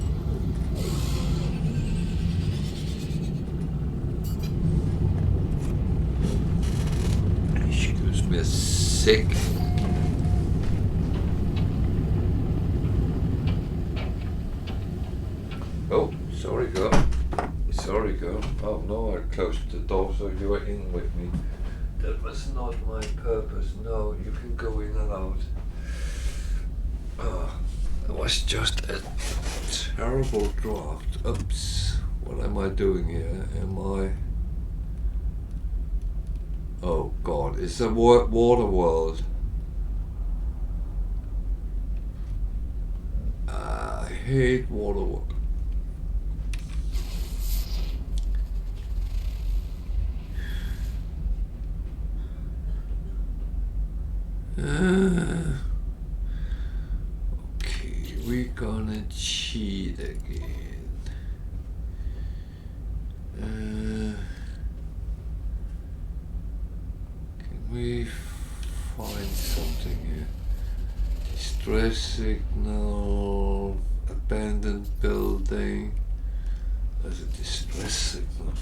Excuse me, sick. Oh, sorry girl. Sorry girl. Oh no, I closed the door so you were in with me. That was not my purpose. No, you can go in and out. Oh, it was just a terrible draft. Oops. What am I doing here? Am I... Oh god, it's a water world. I hate water world. Okay, we're gonna cheat again. Can we find something here? Distress signal, abandoned building. There's a distress signal.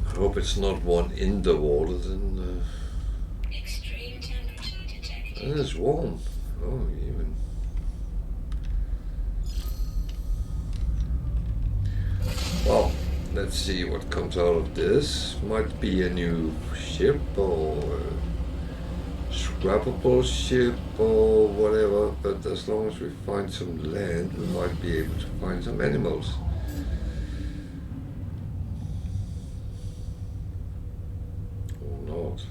I hope it's not one in the water then. Extreme temperature detected. And it's warm. Oh, even. Well, let's see what comes out of this. Might be a new ship or a scrappable ship or whatever, but as long as we find some land, we might be able to find some animals. Or not.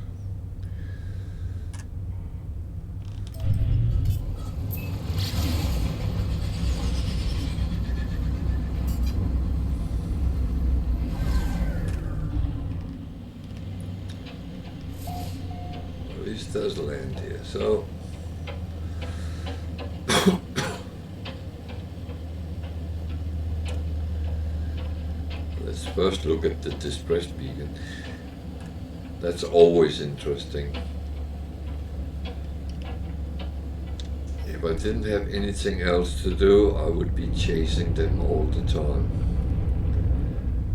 At least there's land here, so let's first look at the distress beacon. That's always interesting. If I didn't have anything else to do, I would be chasing them all the time.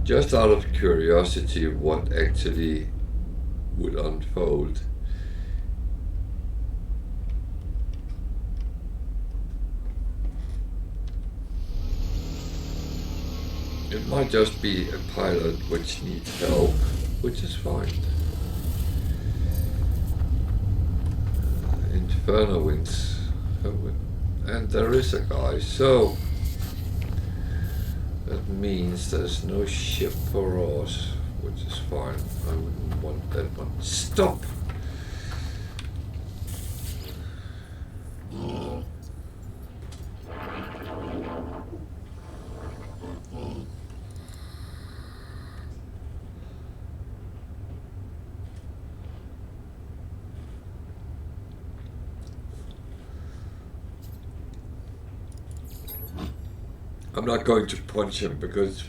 Just out of curiosity of what actually would unfold. It might just be a pilot which needs help, which is fine. Inferno winds. And there is a guy, so that means there's no ship for us, which is fine. I wouldn't want that one. Stop! I'm not going to punch him because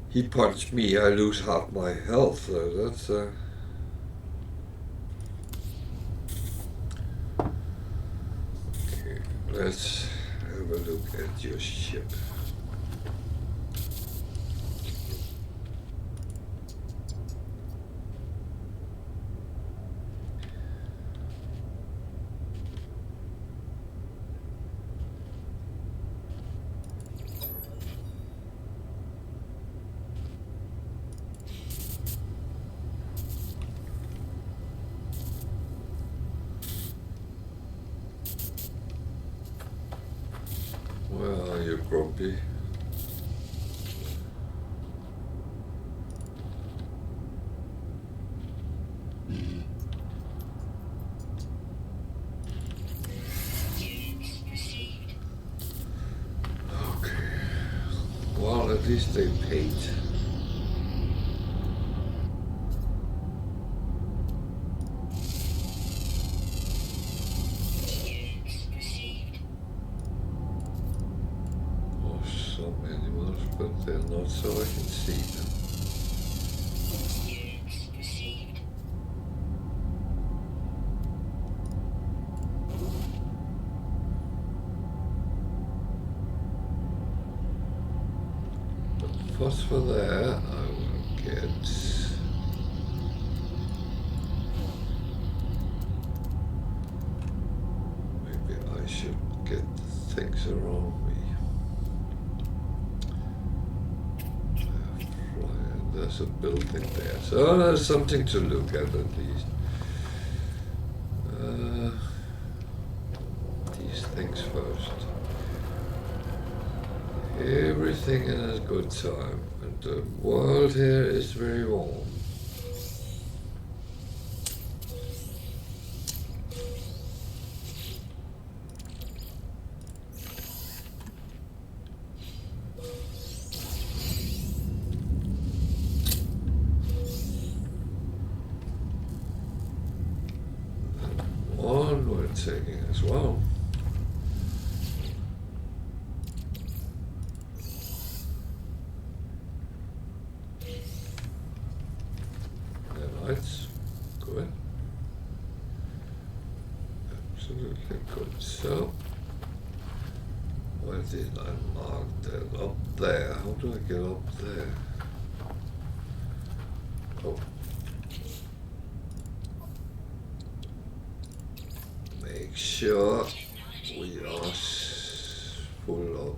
he punched me, I lose half my health, so that's okay, let's have a look at your ship. be. Units received. Okay. Well, at least they paid. Units received. Oh, some animals, but they're not so I can see them. Units received. Phosphor there, I will get. Maybe I should get the things around me. There's a building there, so there's something to look at least. These things first. Everything in a good time, and the world here is very warm. One we're taking as well. That's good. Absolutely good. So, where did I mark that? Up there. How do I get up there? Oh. Make sure we are full up.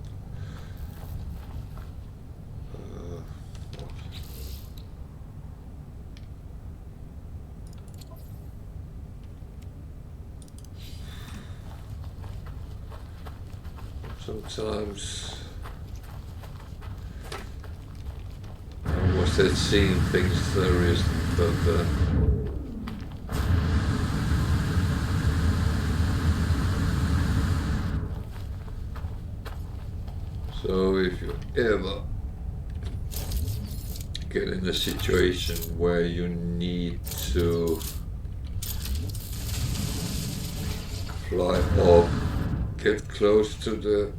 Sometimes I was at seeing things there isn't, but so if you ever get in a situation where you need to fly up, get close to the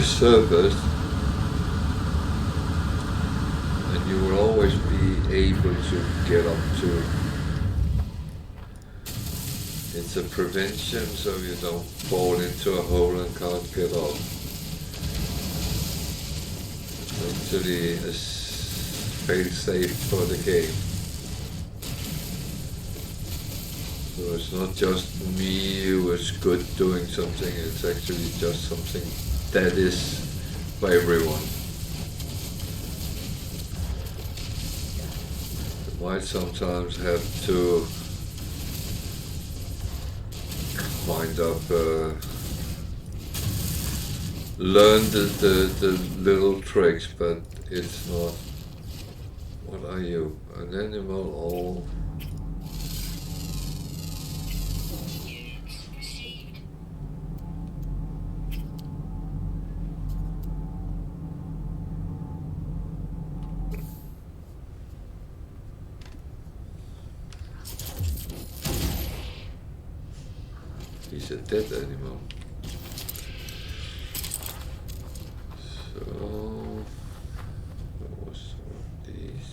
surface, and you will always be able to get up to it. It's a prevention so you don't fall into a hole and can't get up. It's actually a fail-safe for the game. So it's not just me who is good doing something, it's actually just something that is for everyone. You might sometimes have to wind up learn the little tricks, but it's not. What are you? An animal or? He's a dead animal. So, what was these?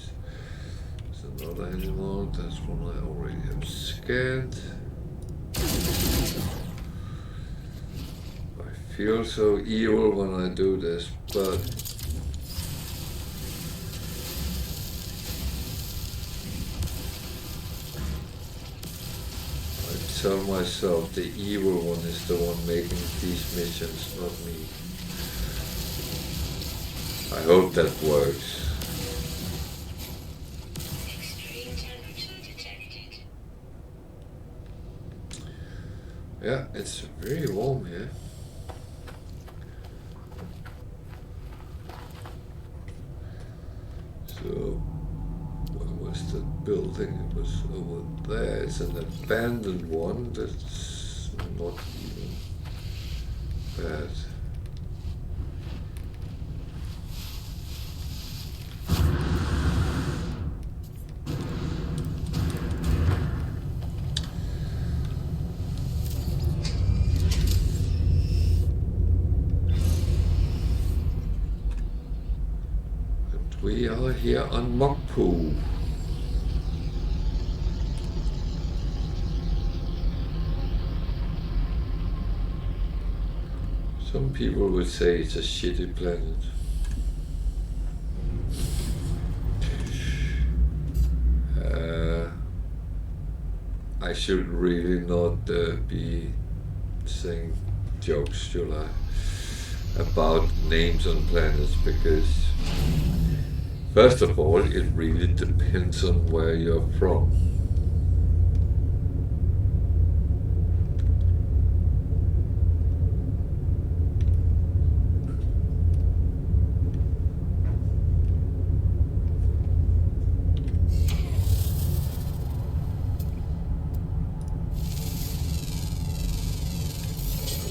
There's another animal, that's one I already have scanned. I feel so evil when I do this, but tell myself the evil one is the one making these missions, not me. I hope that works. Extreme temperature detected. Yeah, it's very warm here. So, where was that building? It was over there. It's an abandoned one. That's not even bad. We are here on Mokpo. Some people would say it's a shitty planet. I should really not be saying jokes, should I? About names on planets, because first of all, it really depends on where you're from.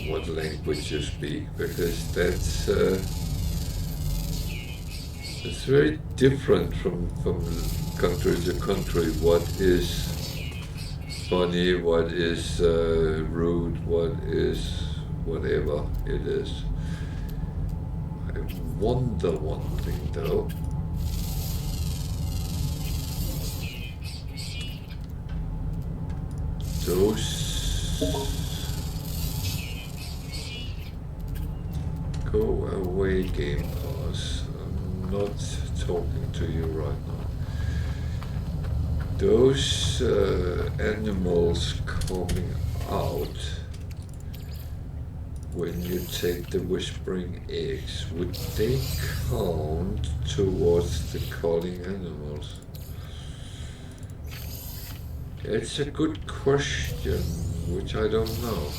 What language you speak, because that's it's very different from country to country. What is funny, what is rude, what is whatever it is. I wonder one thing though. Those go away, Game Pass. I'm not talking to you right now. Those animals coming out when you take the whispering eggs, would they count towards the calling animals? It's a good question, which I don't know.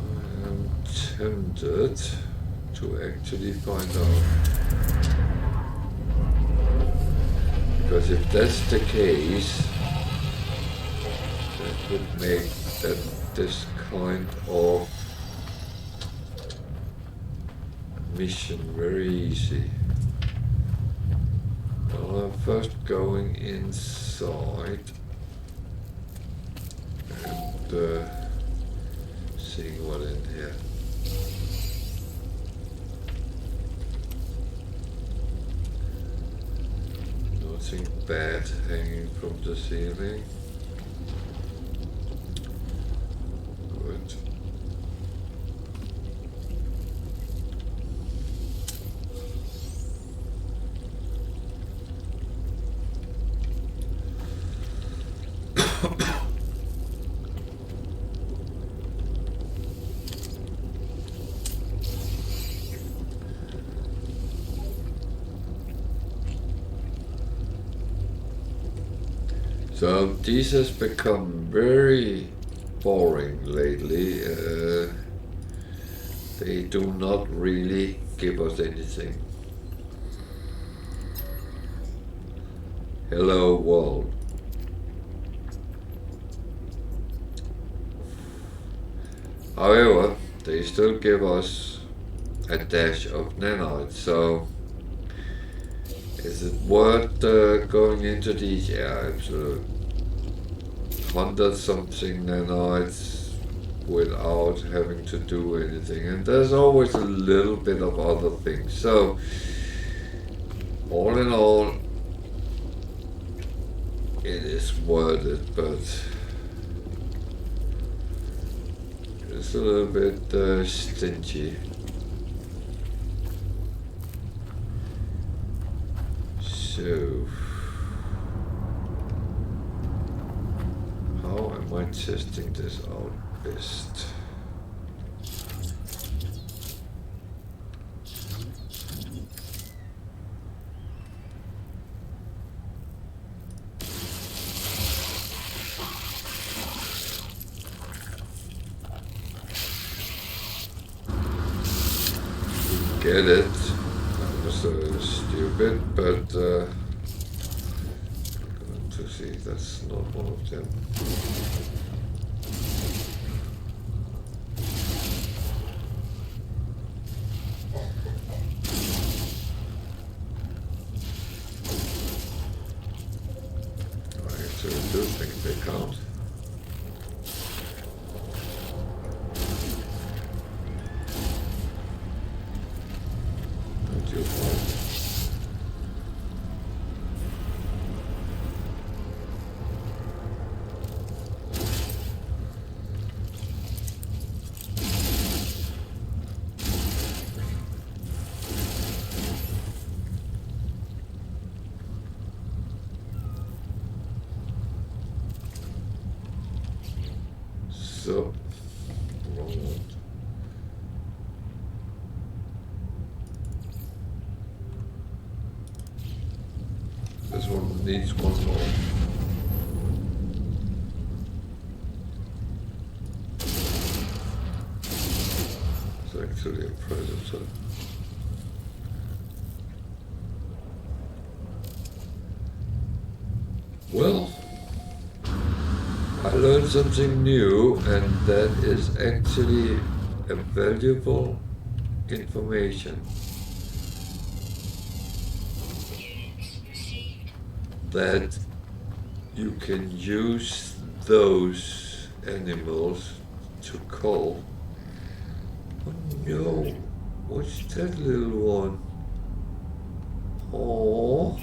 I am tempted to actually find out. Because if that's the case, that would make that this kind of mission very easy. Well, I'm first going inside and seeing what in here. Nothing bad hanging from the ceiling. Good. So these has become very boring lately. They do not really give us anything. Hello world. However, they still give us a dash of nanites, so is it worth going into these? Yeah, absolutely. 100 something nanites without having to do anything, and there's always a little bit of other things. So all in all, it is worth it, but it's a little bit stingy. So how am I testing this out best? get it. That was stupid, but to see that's not one of them. I actually do think they count. So, wrong one. This one needs one more. It's actually a predator. Well, I learned something new, and that is actually a valuable information. That you can use those animals to call. Oh no, what's that little one? Oh.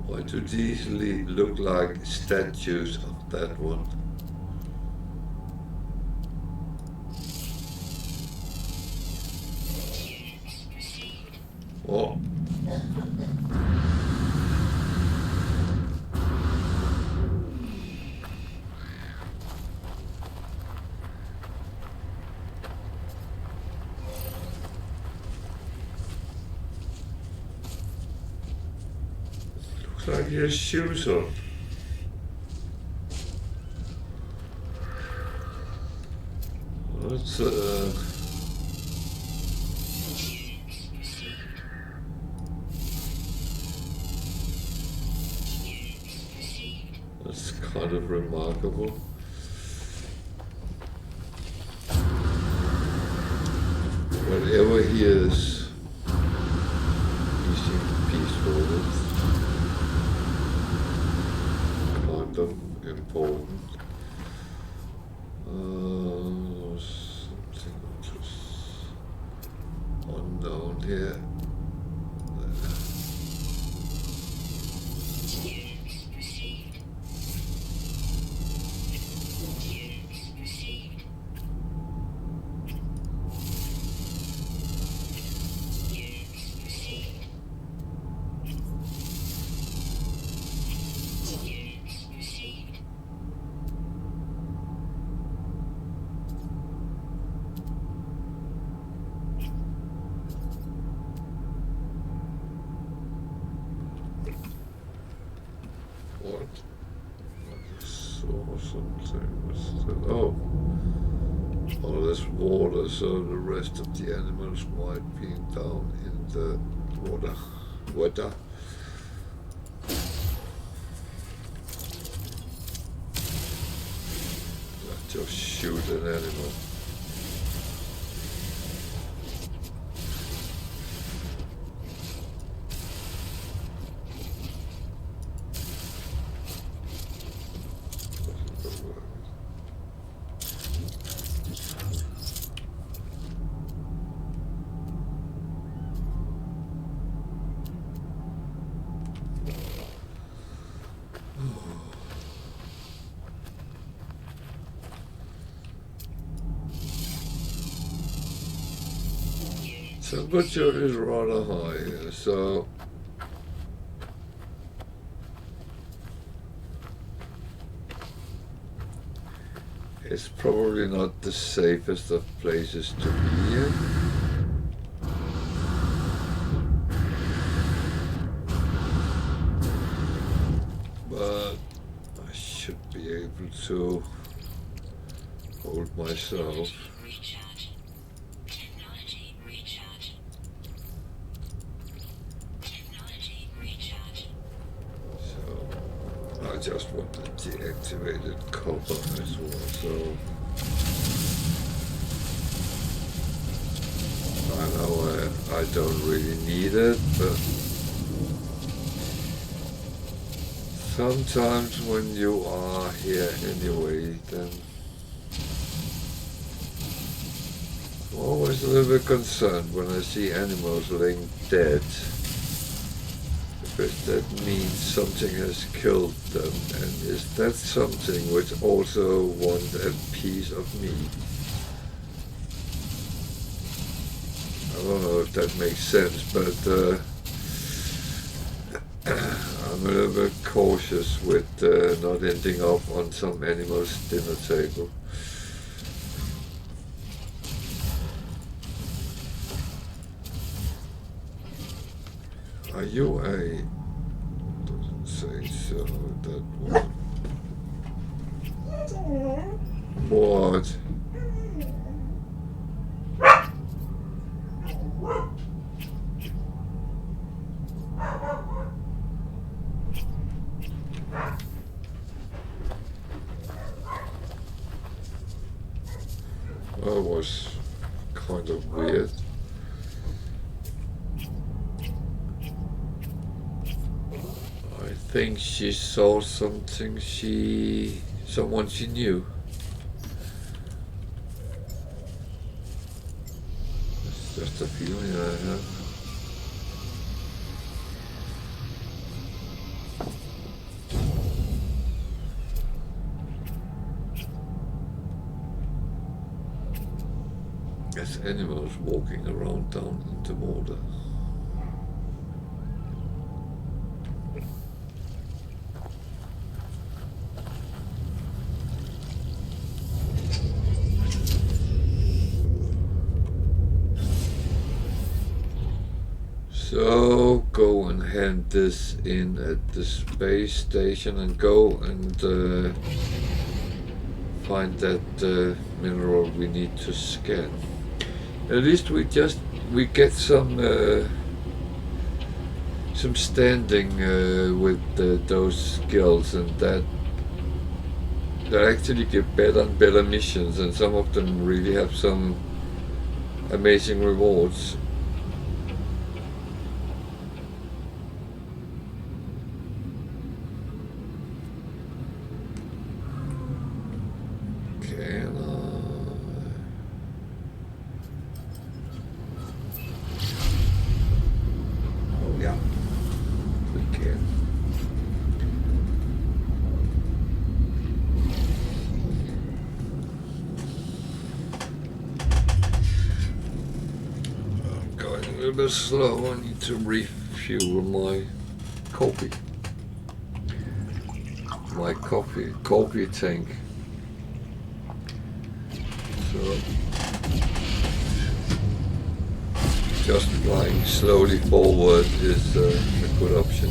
Why do these look like statues of that one? Oh. Looks like he has shoes on. That's that's kind of remarkable. Whatever he is, he seems peaceful. It's kind of important. Something just unknown here. What? I saw something. What's that? Oh, there's water, so the rest of the animals might be down in the water. just shoot an animal. Temperature is rather high, so it's probably not the safest of places to be in. But I should be able to hold myself. Recharge. Technology recharge. Technology recharge. So I just want the deactivated copper as well, so I know I don't really need it, but sometimes when you are here anyway, then I'm always a little bit concerned when I see animals laying dead, because that means something has killed them, and is that something which also want a piece of me? I don't know if that makes sense, but I'm a little bit cautious with not ending up on some animal's dinner table. Are you a... doesn't say so, that one. What? That was kind of weird. I think she saw something someone she knew. It's just a feeling I have. There's animals walking around down in the water. So go and hand this in at the space station and go and find that mineral we need to scan. At least we get some standing with those skills, and that actually give better and better missions, and some of them really have some amazing rewards. A bit slow. I need to refuel my coffee tank. So just flying slowly forward is a good option.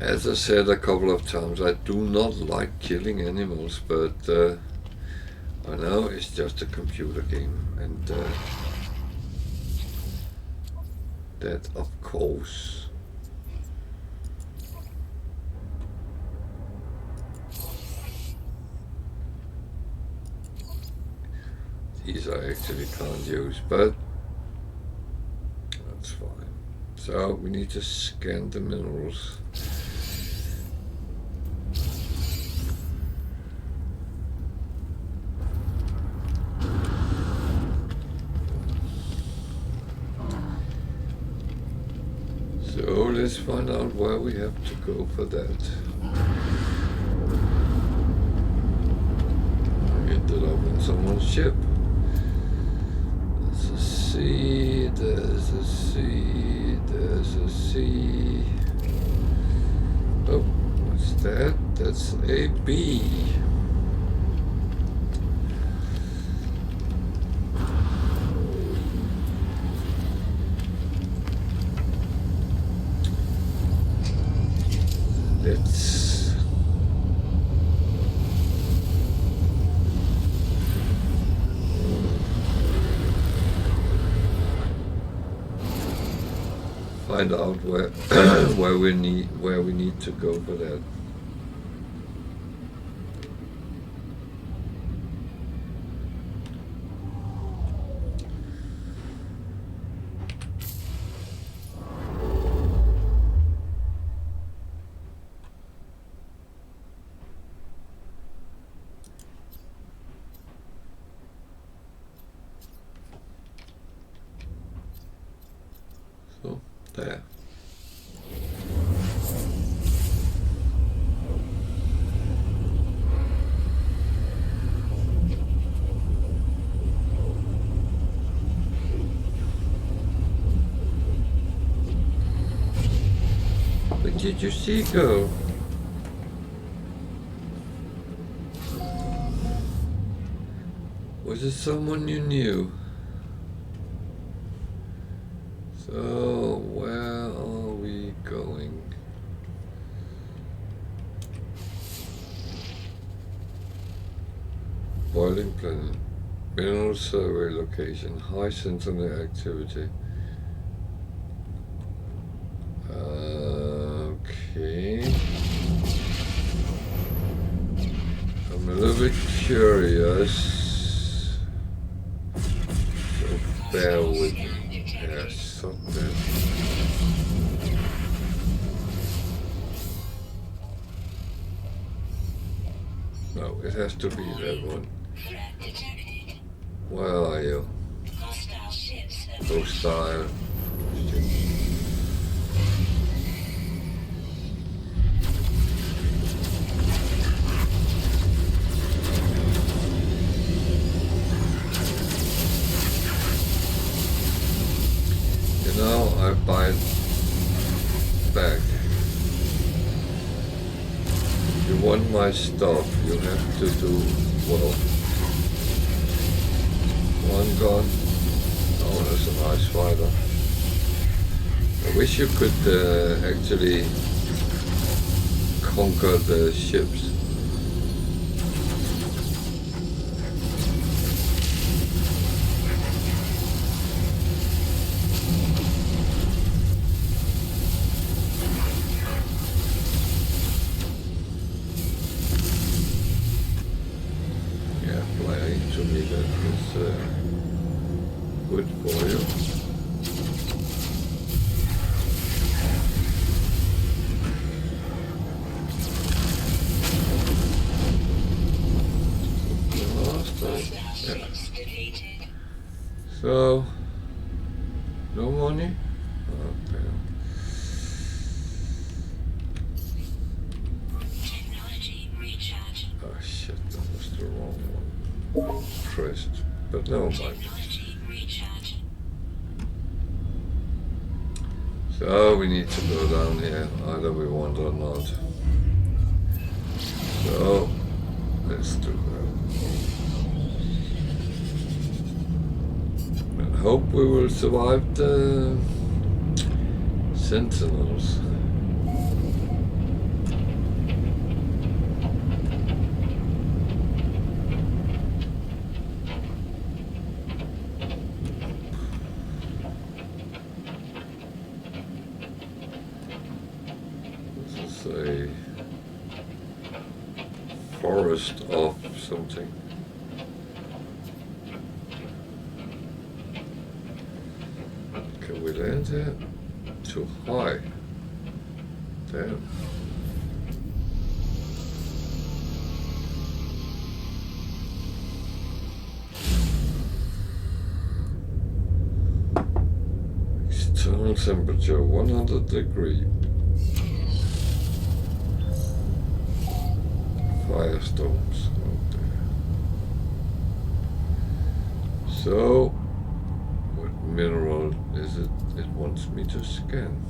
As I said a couple of times, I do not like killing animals, but I know it's just a computer game, and that of course. These I actually can't use, but that's fine. So we need to scan the minerals. So let's find out where we have to go for that. I ended up on someone's ship. There's a C, there's a C, there's a C. Oh, what's that? That's a B. Let's find out where where we need to go for that. So there. Where did you see go? Was it someone you knew? So where are we going? Boiling planet. Mineral survey location. High sentinel activity. Okay. I'm a little bit curious. So bear with me. Yes, something. No, it has to be that one. Threat detected. Where are you? Hostile ships. Hostile. You know, I bite back. If you want my stuff, you have to do well. One gun. Oh, that's a nice fighter. I wish you could actually conquer the ships. Yeah, flying to me that is good for you. So, no money? Okay. Technology recharge. Oh shit, that was the wrong one. Pressed. But never mind. Technology recharge. So we need to go down here, either we want or not. So, let's do that. And hope we will survive the sentinels. This is a forest of something. Can we land here? Too high. Damn. External temperature 100 degree. Firestorms. Okay. So, what mineral is it? It wants me to scan.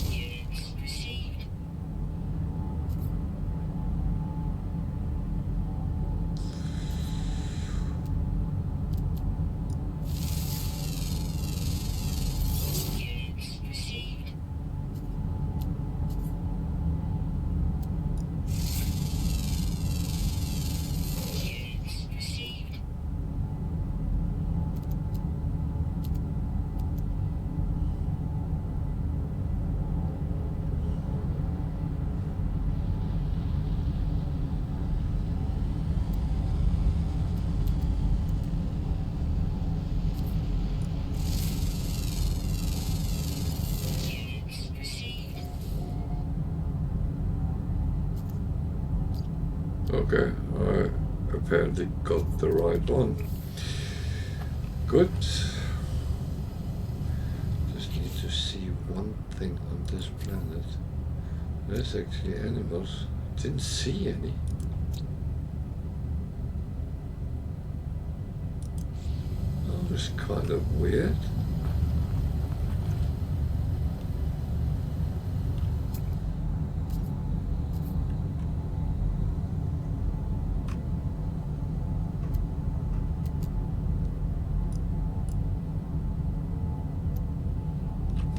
Units received. Units received. Units received. Units received. Okay, I apparently got the right one. Good. Just need to see one thing on this planet. There's actually animals. Didn't see any. Oh, it's kind of weird.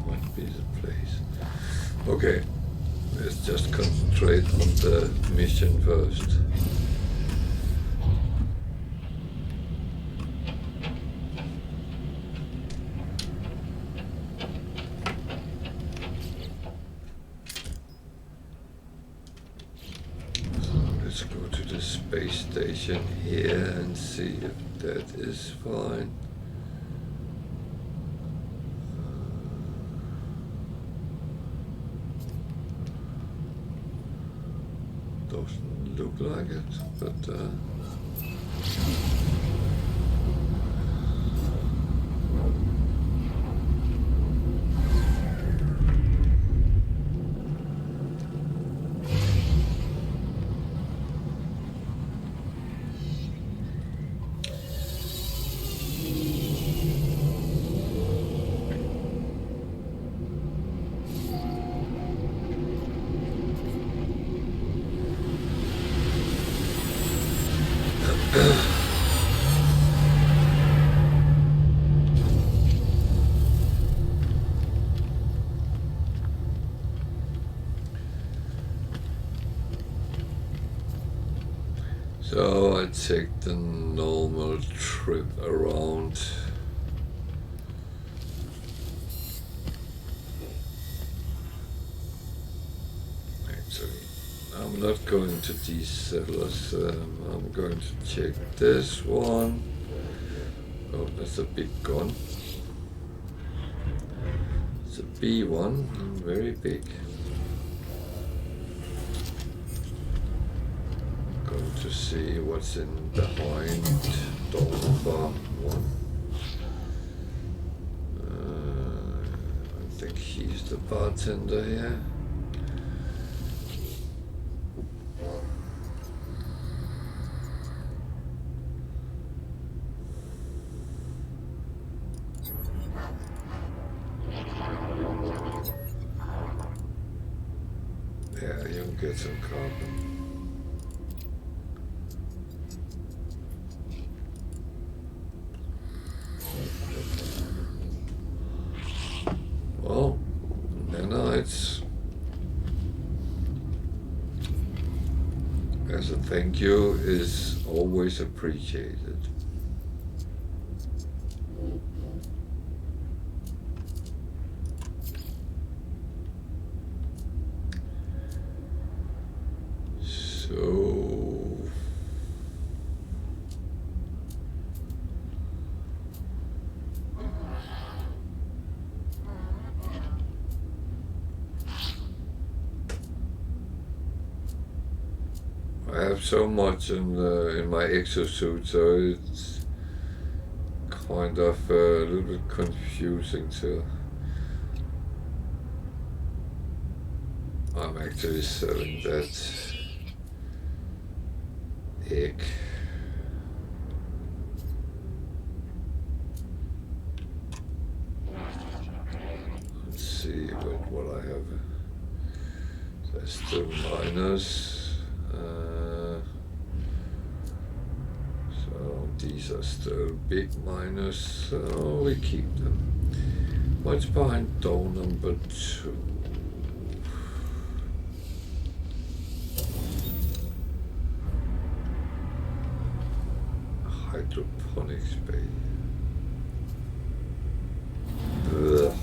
Might be the place. Okay, let's just concentrate on the mission first. So let's go to the space station here and see if that is fine. Doesn't look like it, but so I take the normal trip around. Actually, I'm not going to these settlers. I'm going to check this one. Oh, that's a big gun. It's a B1, very big. Going to see what's in behind door one. I think he's the bartender here. Yeah, you'll get some carbon. thank you is always appreciated. So I have so much in my exosuit, so it's kind of a little bit confusing to. I'm actually selling that egg. Let's see what I have. There's still minus. So these are still big minus, so we keep them. What's behind door number 2? Hydroponics bay. Ugh.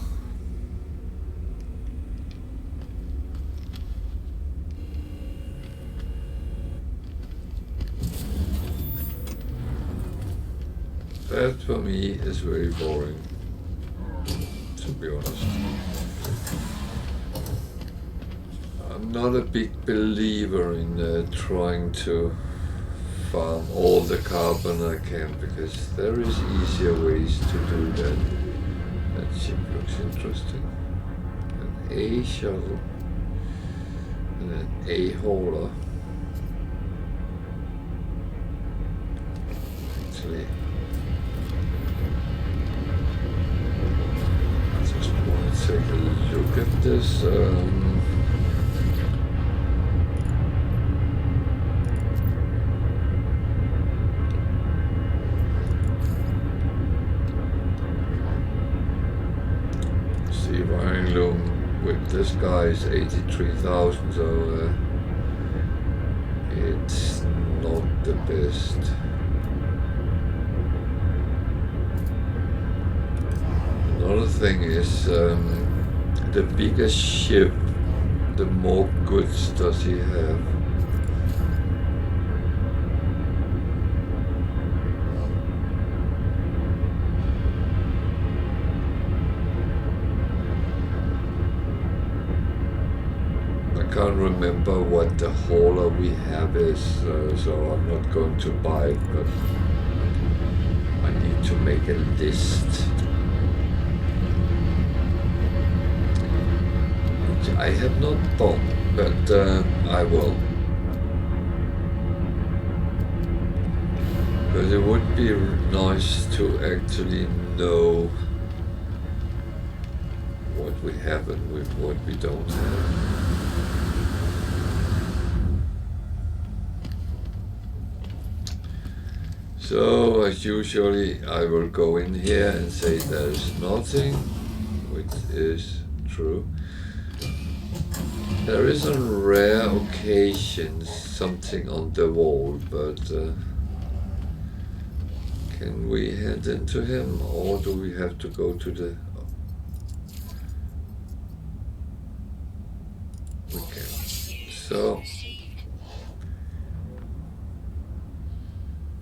That for me is very boring, to be honest. I'm not a big believer in trying to farm all the carbon I can, because there is easier ways to do that. That ship looks interesting. An A shuttle and an A hauler. Actually, I just want to take a look at this. See, wiring loom with this guy is 83,000, so it's not the best. Another thing is, the bigger ship, the more goods does he have. I can't remember what the hauler we have is, so I'm not going to buy it, but I need to make a list. I have not bought, but I will. Because it would be nice to actually know what we have and what we don't have. So, as usually, I will go in here and say there's nothing, which is true. There is on rare occasions something on the wall, but can we head into him, or do we have to go to the... We can. So,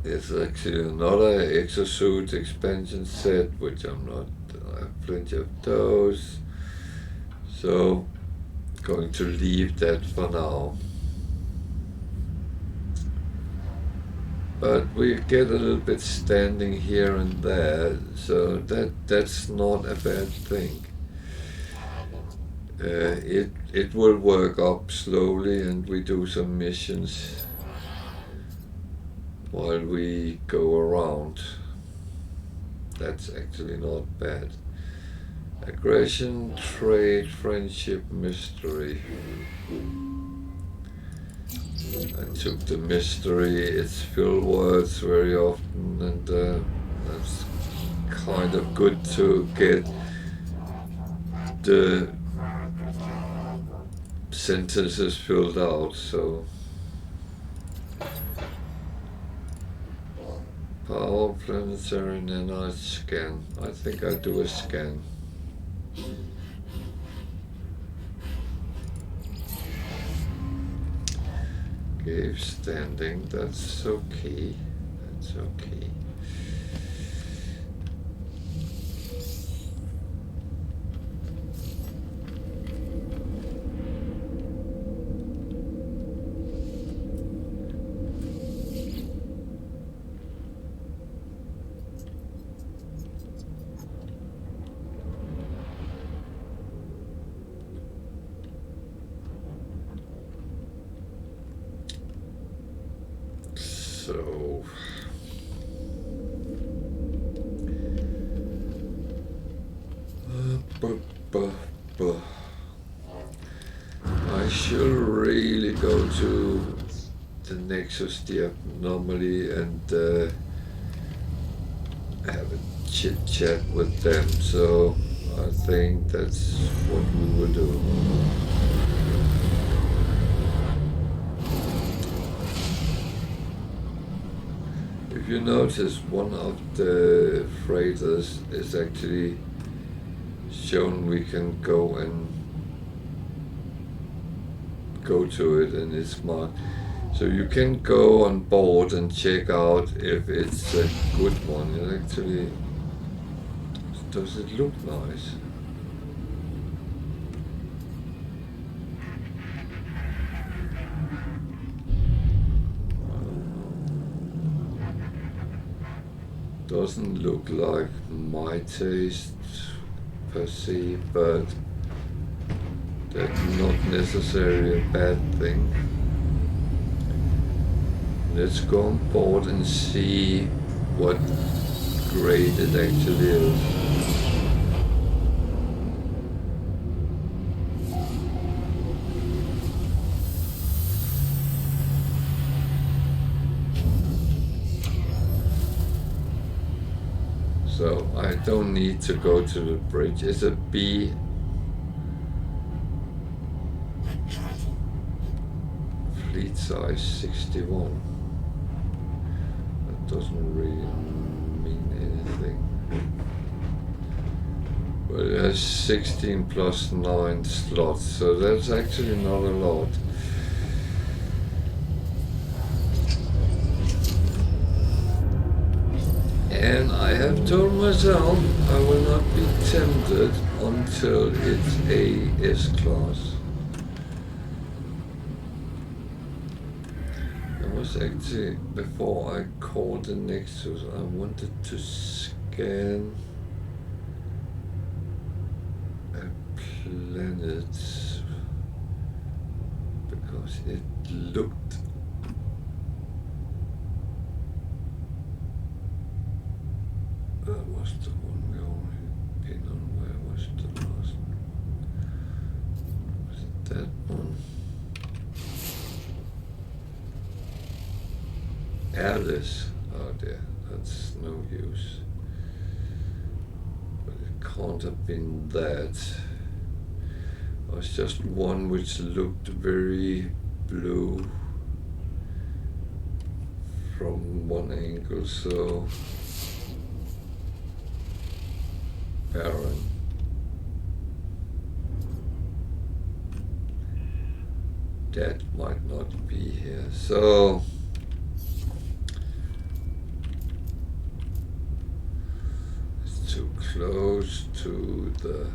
it's actually another exosuit expansion set, which I'm not... I have plenty of those. So, going to leave that for now. But we get a little bit standing here and there, so that's not a bad thing. It will work up slowly, and we do some missions while we go around. That's actually not bad. Aggression, trade, friendship, mystery. I took the mystery, it's fill words very often, and that's kind of good to get the sentences filled out, so Power planetary nanite scan. I think I do a scan. Cave standing, that's okay. That's okay. So I should really go to the Nexus normally and have a chit chat with them. So I think that's what we will do. If you notice, one of the freighters is actually shown we can go to it, and it's marked. So you can go on board and check out if it's a good one. It actually, does it look nice? Doesn't look like my taste per se, but that's not necessarily a bad thing. Let's go on board and see what grade it actually is. So I don't need to go to the bridge. It's a B. Fleet size 61. That doesn't really mean anything. But it has 16 plus 9 slots, so that's actually not a lot. And I have told myself I will not be tempted until it's a S-class. I was actually, before I called the Nexus, I wanted to scan a planet because it looked that was the one we already been on. Where was the last one? Was it that one? Alice. Oh dear, that's no use. But it can't have been that. It was just one which looked very blue from one angle, so barren. That might not be here. So it's too close to the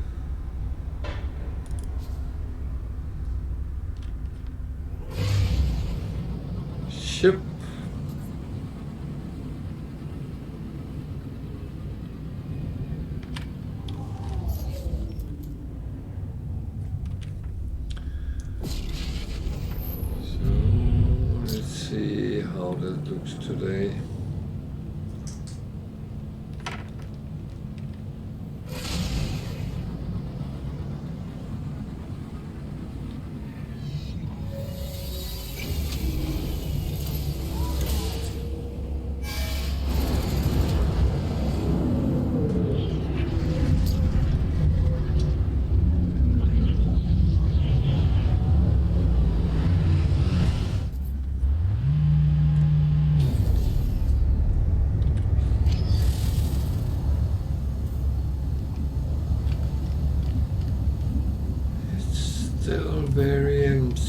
ship. See how that looks today.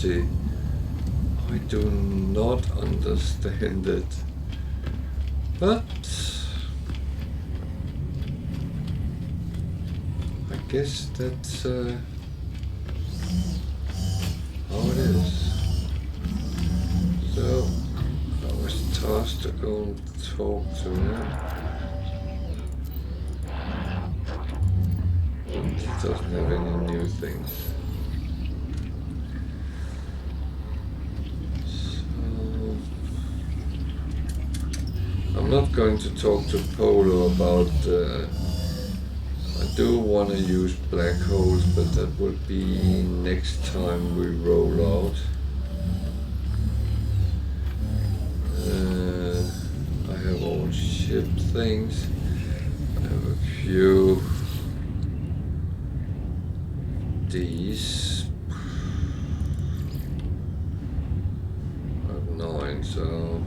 see. I do not understand it. But I guess that's how it is. So I was tasked to go and talk to him. And he doesn't have any new things. I'm not going to talk to Polo about, I do want to use black holes, but that will be next time we roll out. I have all ship things. I have a few these. I have 9, so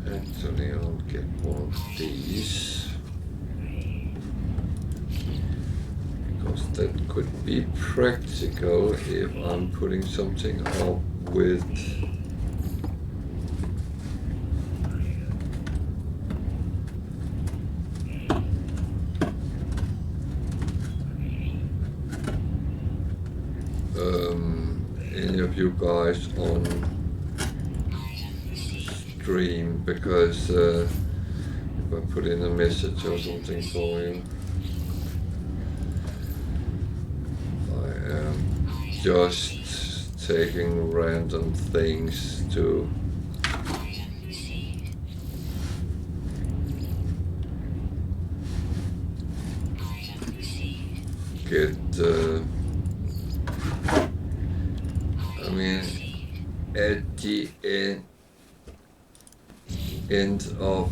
actually I'll get one of these, because that could be practical if I'm putting something up with any of you guys on stream, because if I put in a message or something for you, I am just taking random things to get I mean, at the end of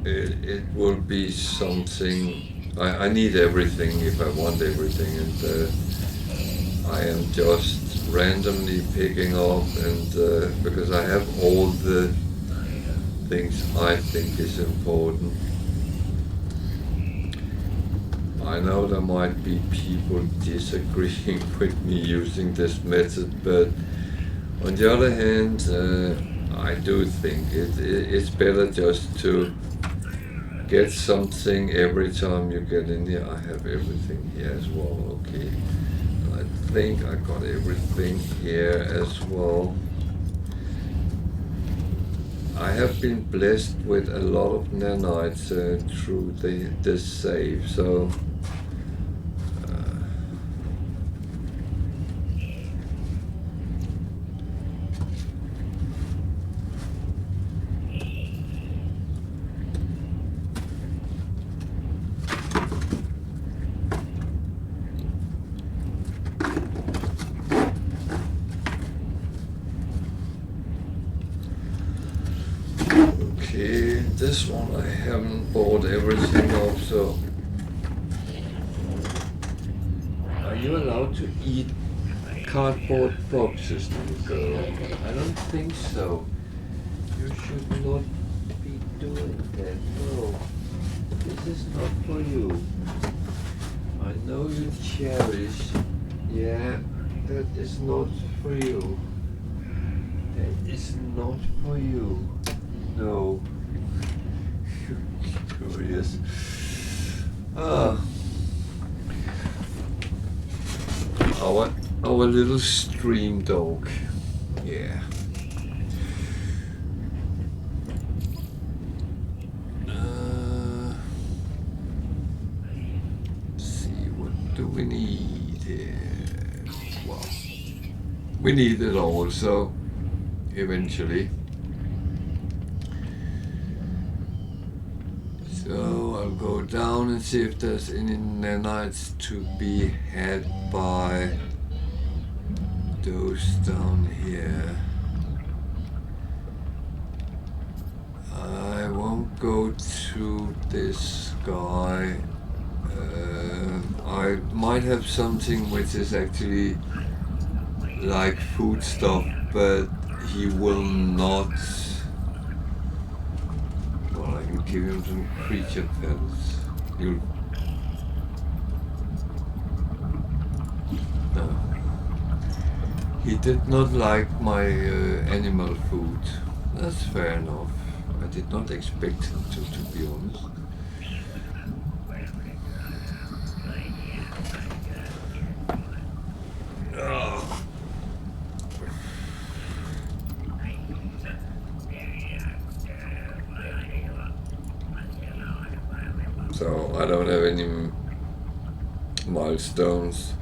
it will be something. I need everything if I want everything, and I am just randomly picking up, and because I have all the things I think is important. I know there might be people disagreeing with me using this method, but on the other hand, I do think it's better just to get something every time you get in here. I have everything here as well, okay. I think I got everything here as well. I have been blessed with a lot of nanites through this save, so this one I haven't bought everything of, so are you allowed to eat cardboard boxes, little girl? I don't think so. You should not be doing that. No, this is not for you. I know you cherish. Yeah, that is not for you. That is not for you. No. Curious. Our little stream dog. Yeah. See, what do we need here? Well, we need it all, so eventually. So I'll go down and see if there's any nanites to be had by those down here. I won't go to this guy. I might have something which is actually like food stuff, but he will not. Well, I can give him some creature pelts. He'll. No. He did not like my animal food. That's fair enough. I did not expect him to be honest. Oh. So I don't have any milestones.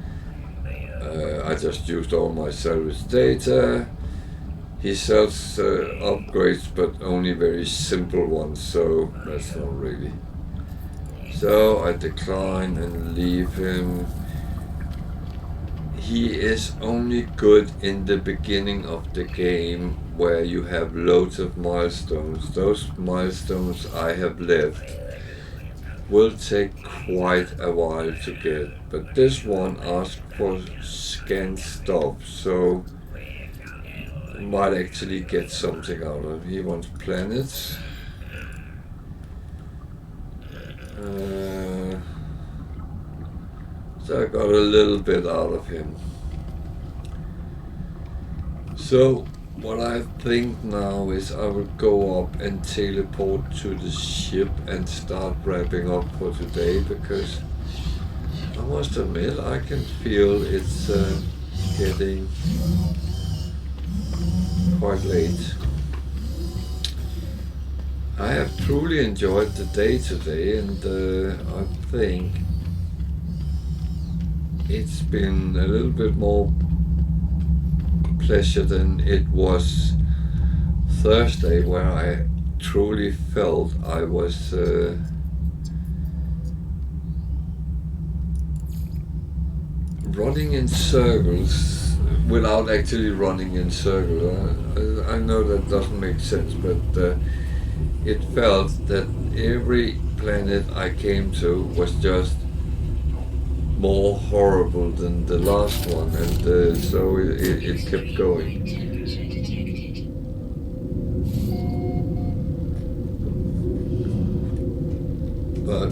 I just used all my service data. He sells upgrades, but only very simple ones, so that's not really. So I decline and leave him. He is only good in the beginning of the game where you have loads of milestones. Those milestones I have left will take quite a while to get, but this one asks for scan stuff, so might actually get something out of it. He wants planets. So I got a little bit out of him. So what I think now is I will go up and teleport to the ship and start wrapping up for today, because I must admit I can feel it's getting quite late. I have truly enjoyed the day today, and I think it's been a little bit more pleasure than it was Thursday, where I truly felt I was running in circles without actually running in circles. I know that doesn't make sense, but it felt that every planet I came to was just more horrible than the last one, and so it kept going. Temperature detected. But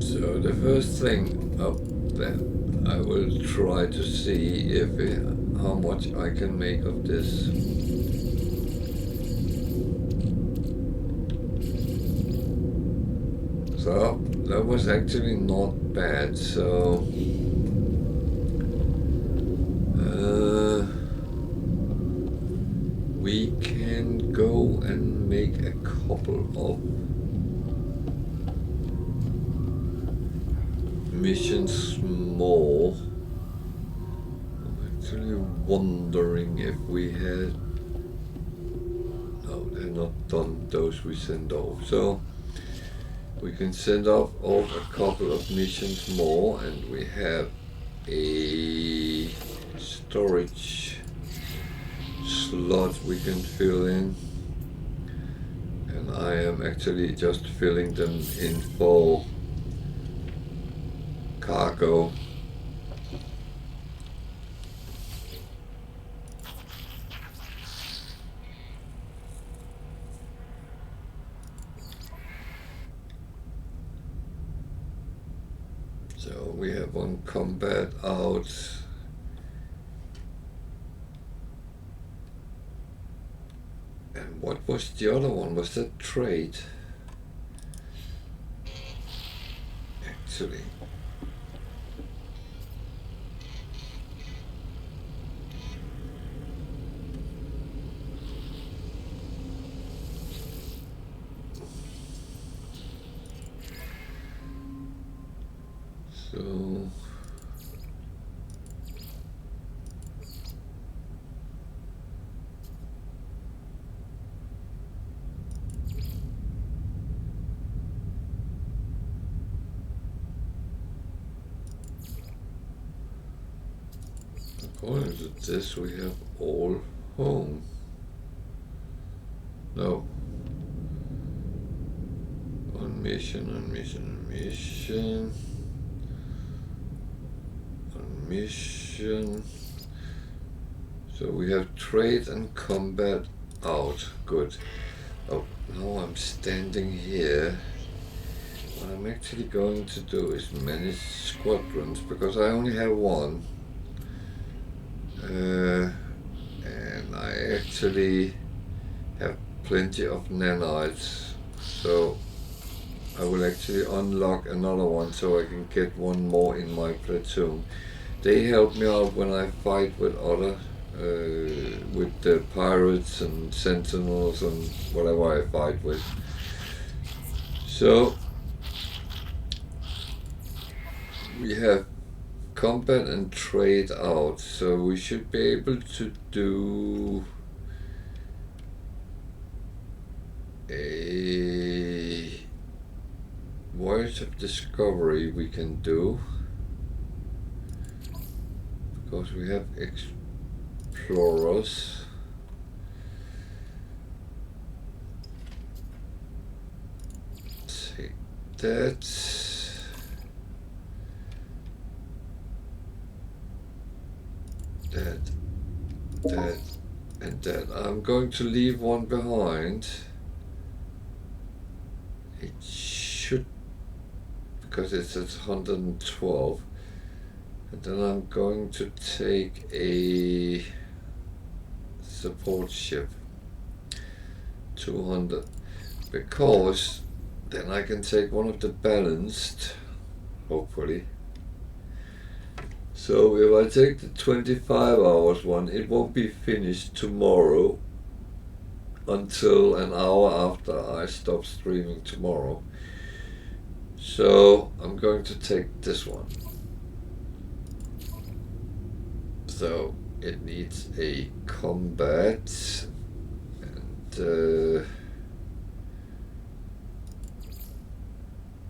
so the first thing up there, I will try to see if how much I can make of this. So that was actually not bad. So we can go and make a couple of missions more. I'm actually wondering if we had. No, they're not done. Those we send off. So we can send off a couple of missions more, and we have a storage slot we can fill in, and I am actually just filling them in for cargo. So we have one combat out. And what was the other one? Was that trade? Actually. So according to this, we have all home. No. On mission. mission. So we have trade and combat out. Good. Oh, now I'm standing here. What I'm actually going to do is manage squadrons, because I only have one. And I actually have plenty of nanites. So I will actually unlock another one so I can get one more in my platoon. They help me out when I fight with other, with the pirates and sentinels and whatever I fight with. So we have combat and trade out, so we should be able to do a voyage of discovery. We can do, because we have explorers. Take that. That and that. I'm going to leave one behind. It should, because it's at 112. And then I'm going to take a support ship, 200, because then I can take one of the balanced, hopefully. So if I take the 25 hours one, it won't be finished tomorrow until an hour after I stop streaming tomorrow. So I'm going to take this one. So it needs a combat and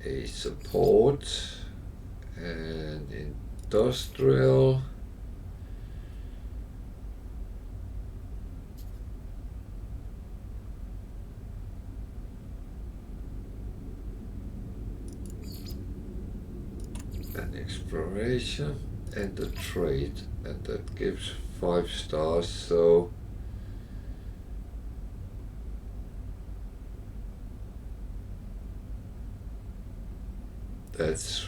a support and industrial, and exploration and the trade, and that gives 5 stars. So that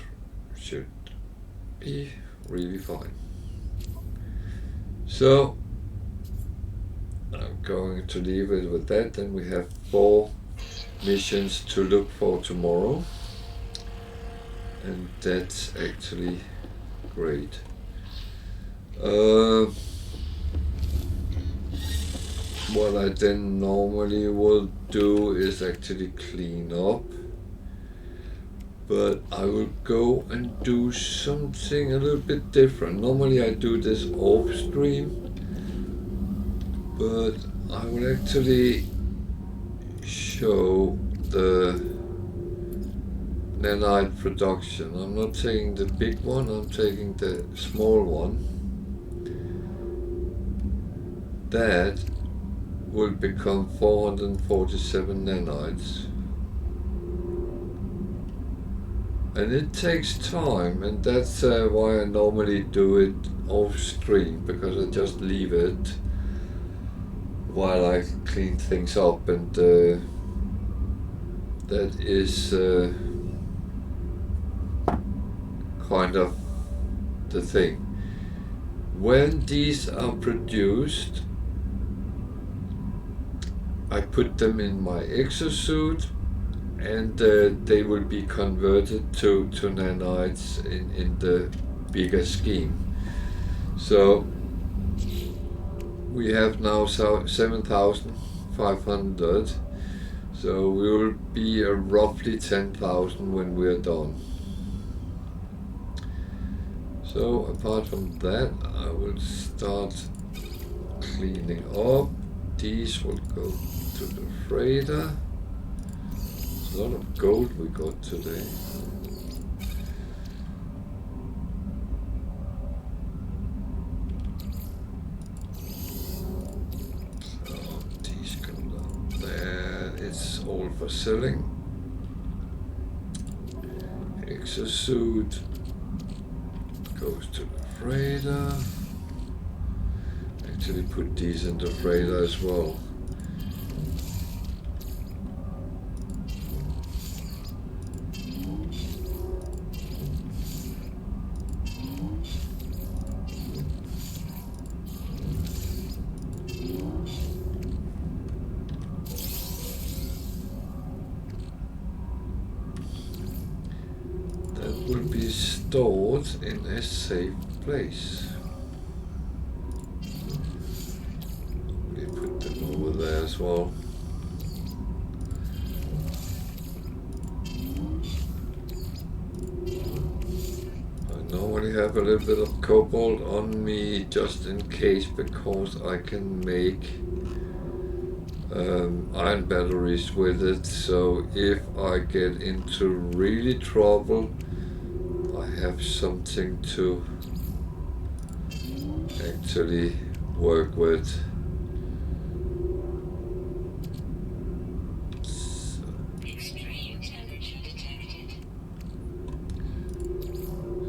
should be really fine. So I'm going to leave it with that. Then we have 4 missions to look for tomorrow, and that's actually great. What I then normally will do is actually clean up, but I will go and do something a little bit different. Normally I do this off stream, but I will actually show the nanite production. I'm not taking the big one, I'm taking the small one. That will become 447 nanites. And it takes time, and that's why I normally do it off stream, because I just leave it while I clean things up, and that is kind of the thing. When these are produced, I put them in my exosuit, and they will be converted to nanites in the bigger scheme. So we have now 7,500, so we will be roughly 10,000 when we're done. So apart from that, I will start cleaning up. These will go to the freighter. There's a lot of gold we got today. So these go down there. It's all for selling. Exosuit goes to the freighter. Actually put these in the freighter as well. That will be stored in a safe place. We put them over there as well. I normally have a little bit of cobalt on me just in case, because I can make iron batteries with it. So if I get into really trouble, I have something to actually work with. Extreme temperature detected.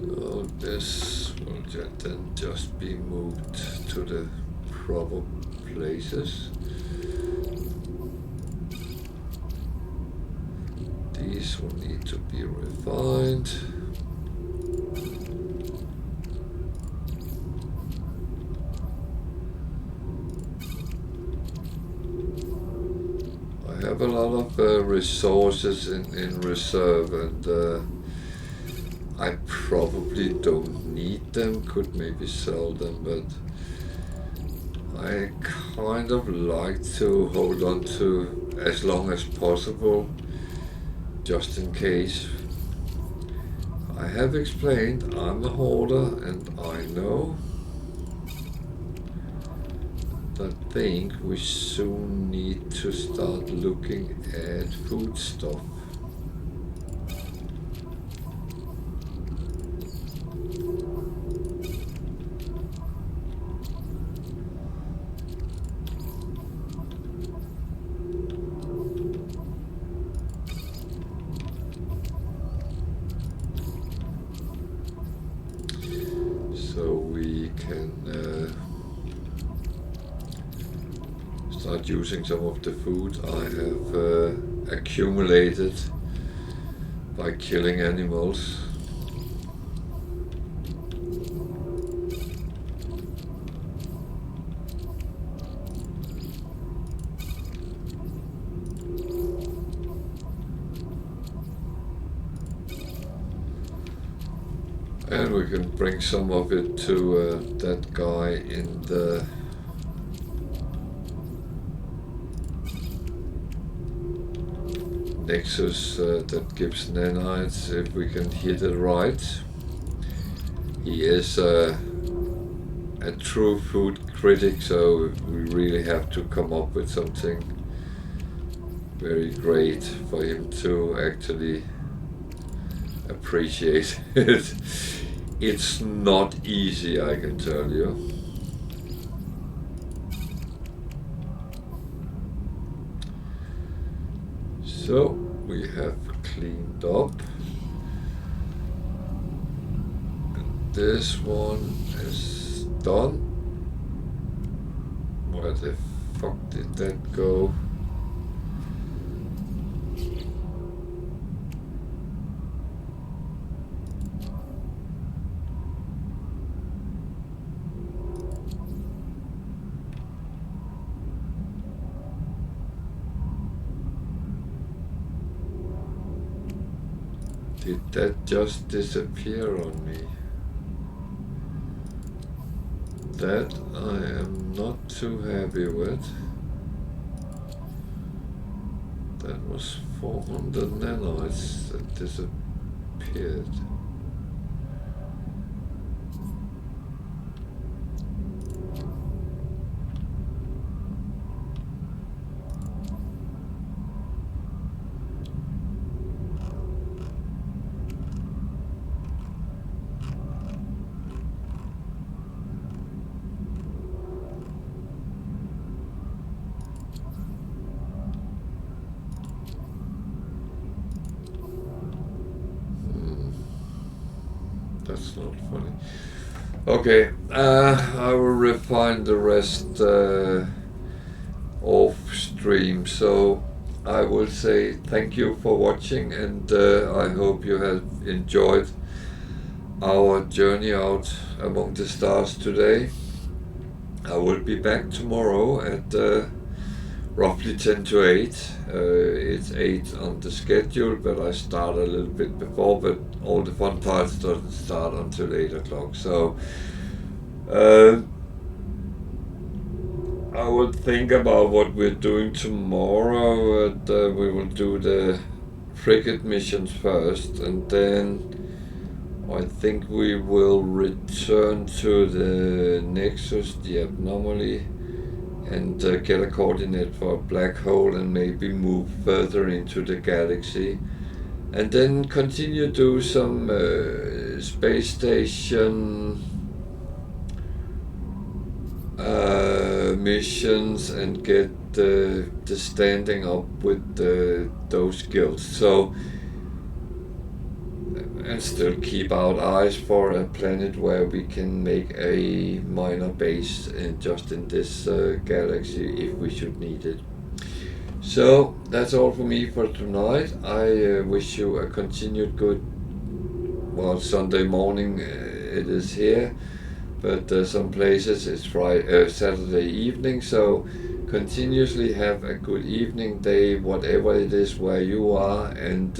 So this will then just be moved to the proper places. These will need to be refined. I have a lot of resources in reserve, and I probably don't need them, could maybe sell them, but I kind of like to hold on to as long as possible, just in case. I have explained I'm a hoarder, and I know that I think we soon need to start looking at food stuff. So we can start using some of the food I have accumulated by killing animals. And we can bring some of it to that guy in the Nexus that gives nanites, if we can hit it right. He is a true food critic, so we really have to come up with something very great for him to actually appreciate it. It's not easy, I can tell you. So we have cleaned up. And this one is done. Where the fuck did that go? Did that just disappear on me? That I am not too happy with. That was 400 nanites that disappeared. That's not funny. Okay, I will refine the rest off stream. So I will say thank you for watching, and I hope you have enjoyed our journey out among the stars today. I will be back tomorrow at roughly 10 to 8. It's 8 on the schedule, but I start a little bit before, but all the fun parts doesn't start until 8 o'clock. So I will think about what we're doing tomorrow. We will do the frigate missions first, and then I think we will return to the Nexus, the anomaly, and get a coordinate for a black hole and maybe move further into the galaxy. And then continue do some space station missions and get the standing up with those skills. So, and still keep our eyes for a planet where we can make a minor base just in this galaxy if we should need it. So that's all for me for tonight. I wish you a continued good, well, Sunday morning it is here, but some places it's Saturday evening. So continuously have a good evening, day, whatever it is where you are, and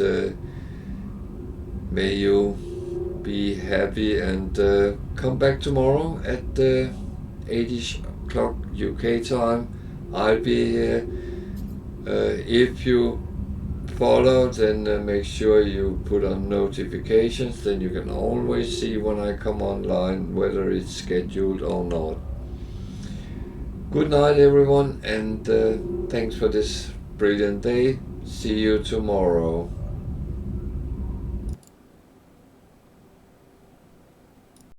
may you be happy, and come back tomorrow at 8 o'clock UK time. I'll be here. If you follow, then make sure you put on notifications, then you can always see when I come online, whether it's scheduled or not. Good night everyone, and thanks for this brilliant day. See you tomorrow.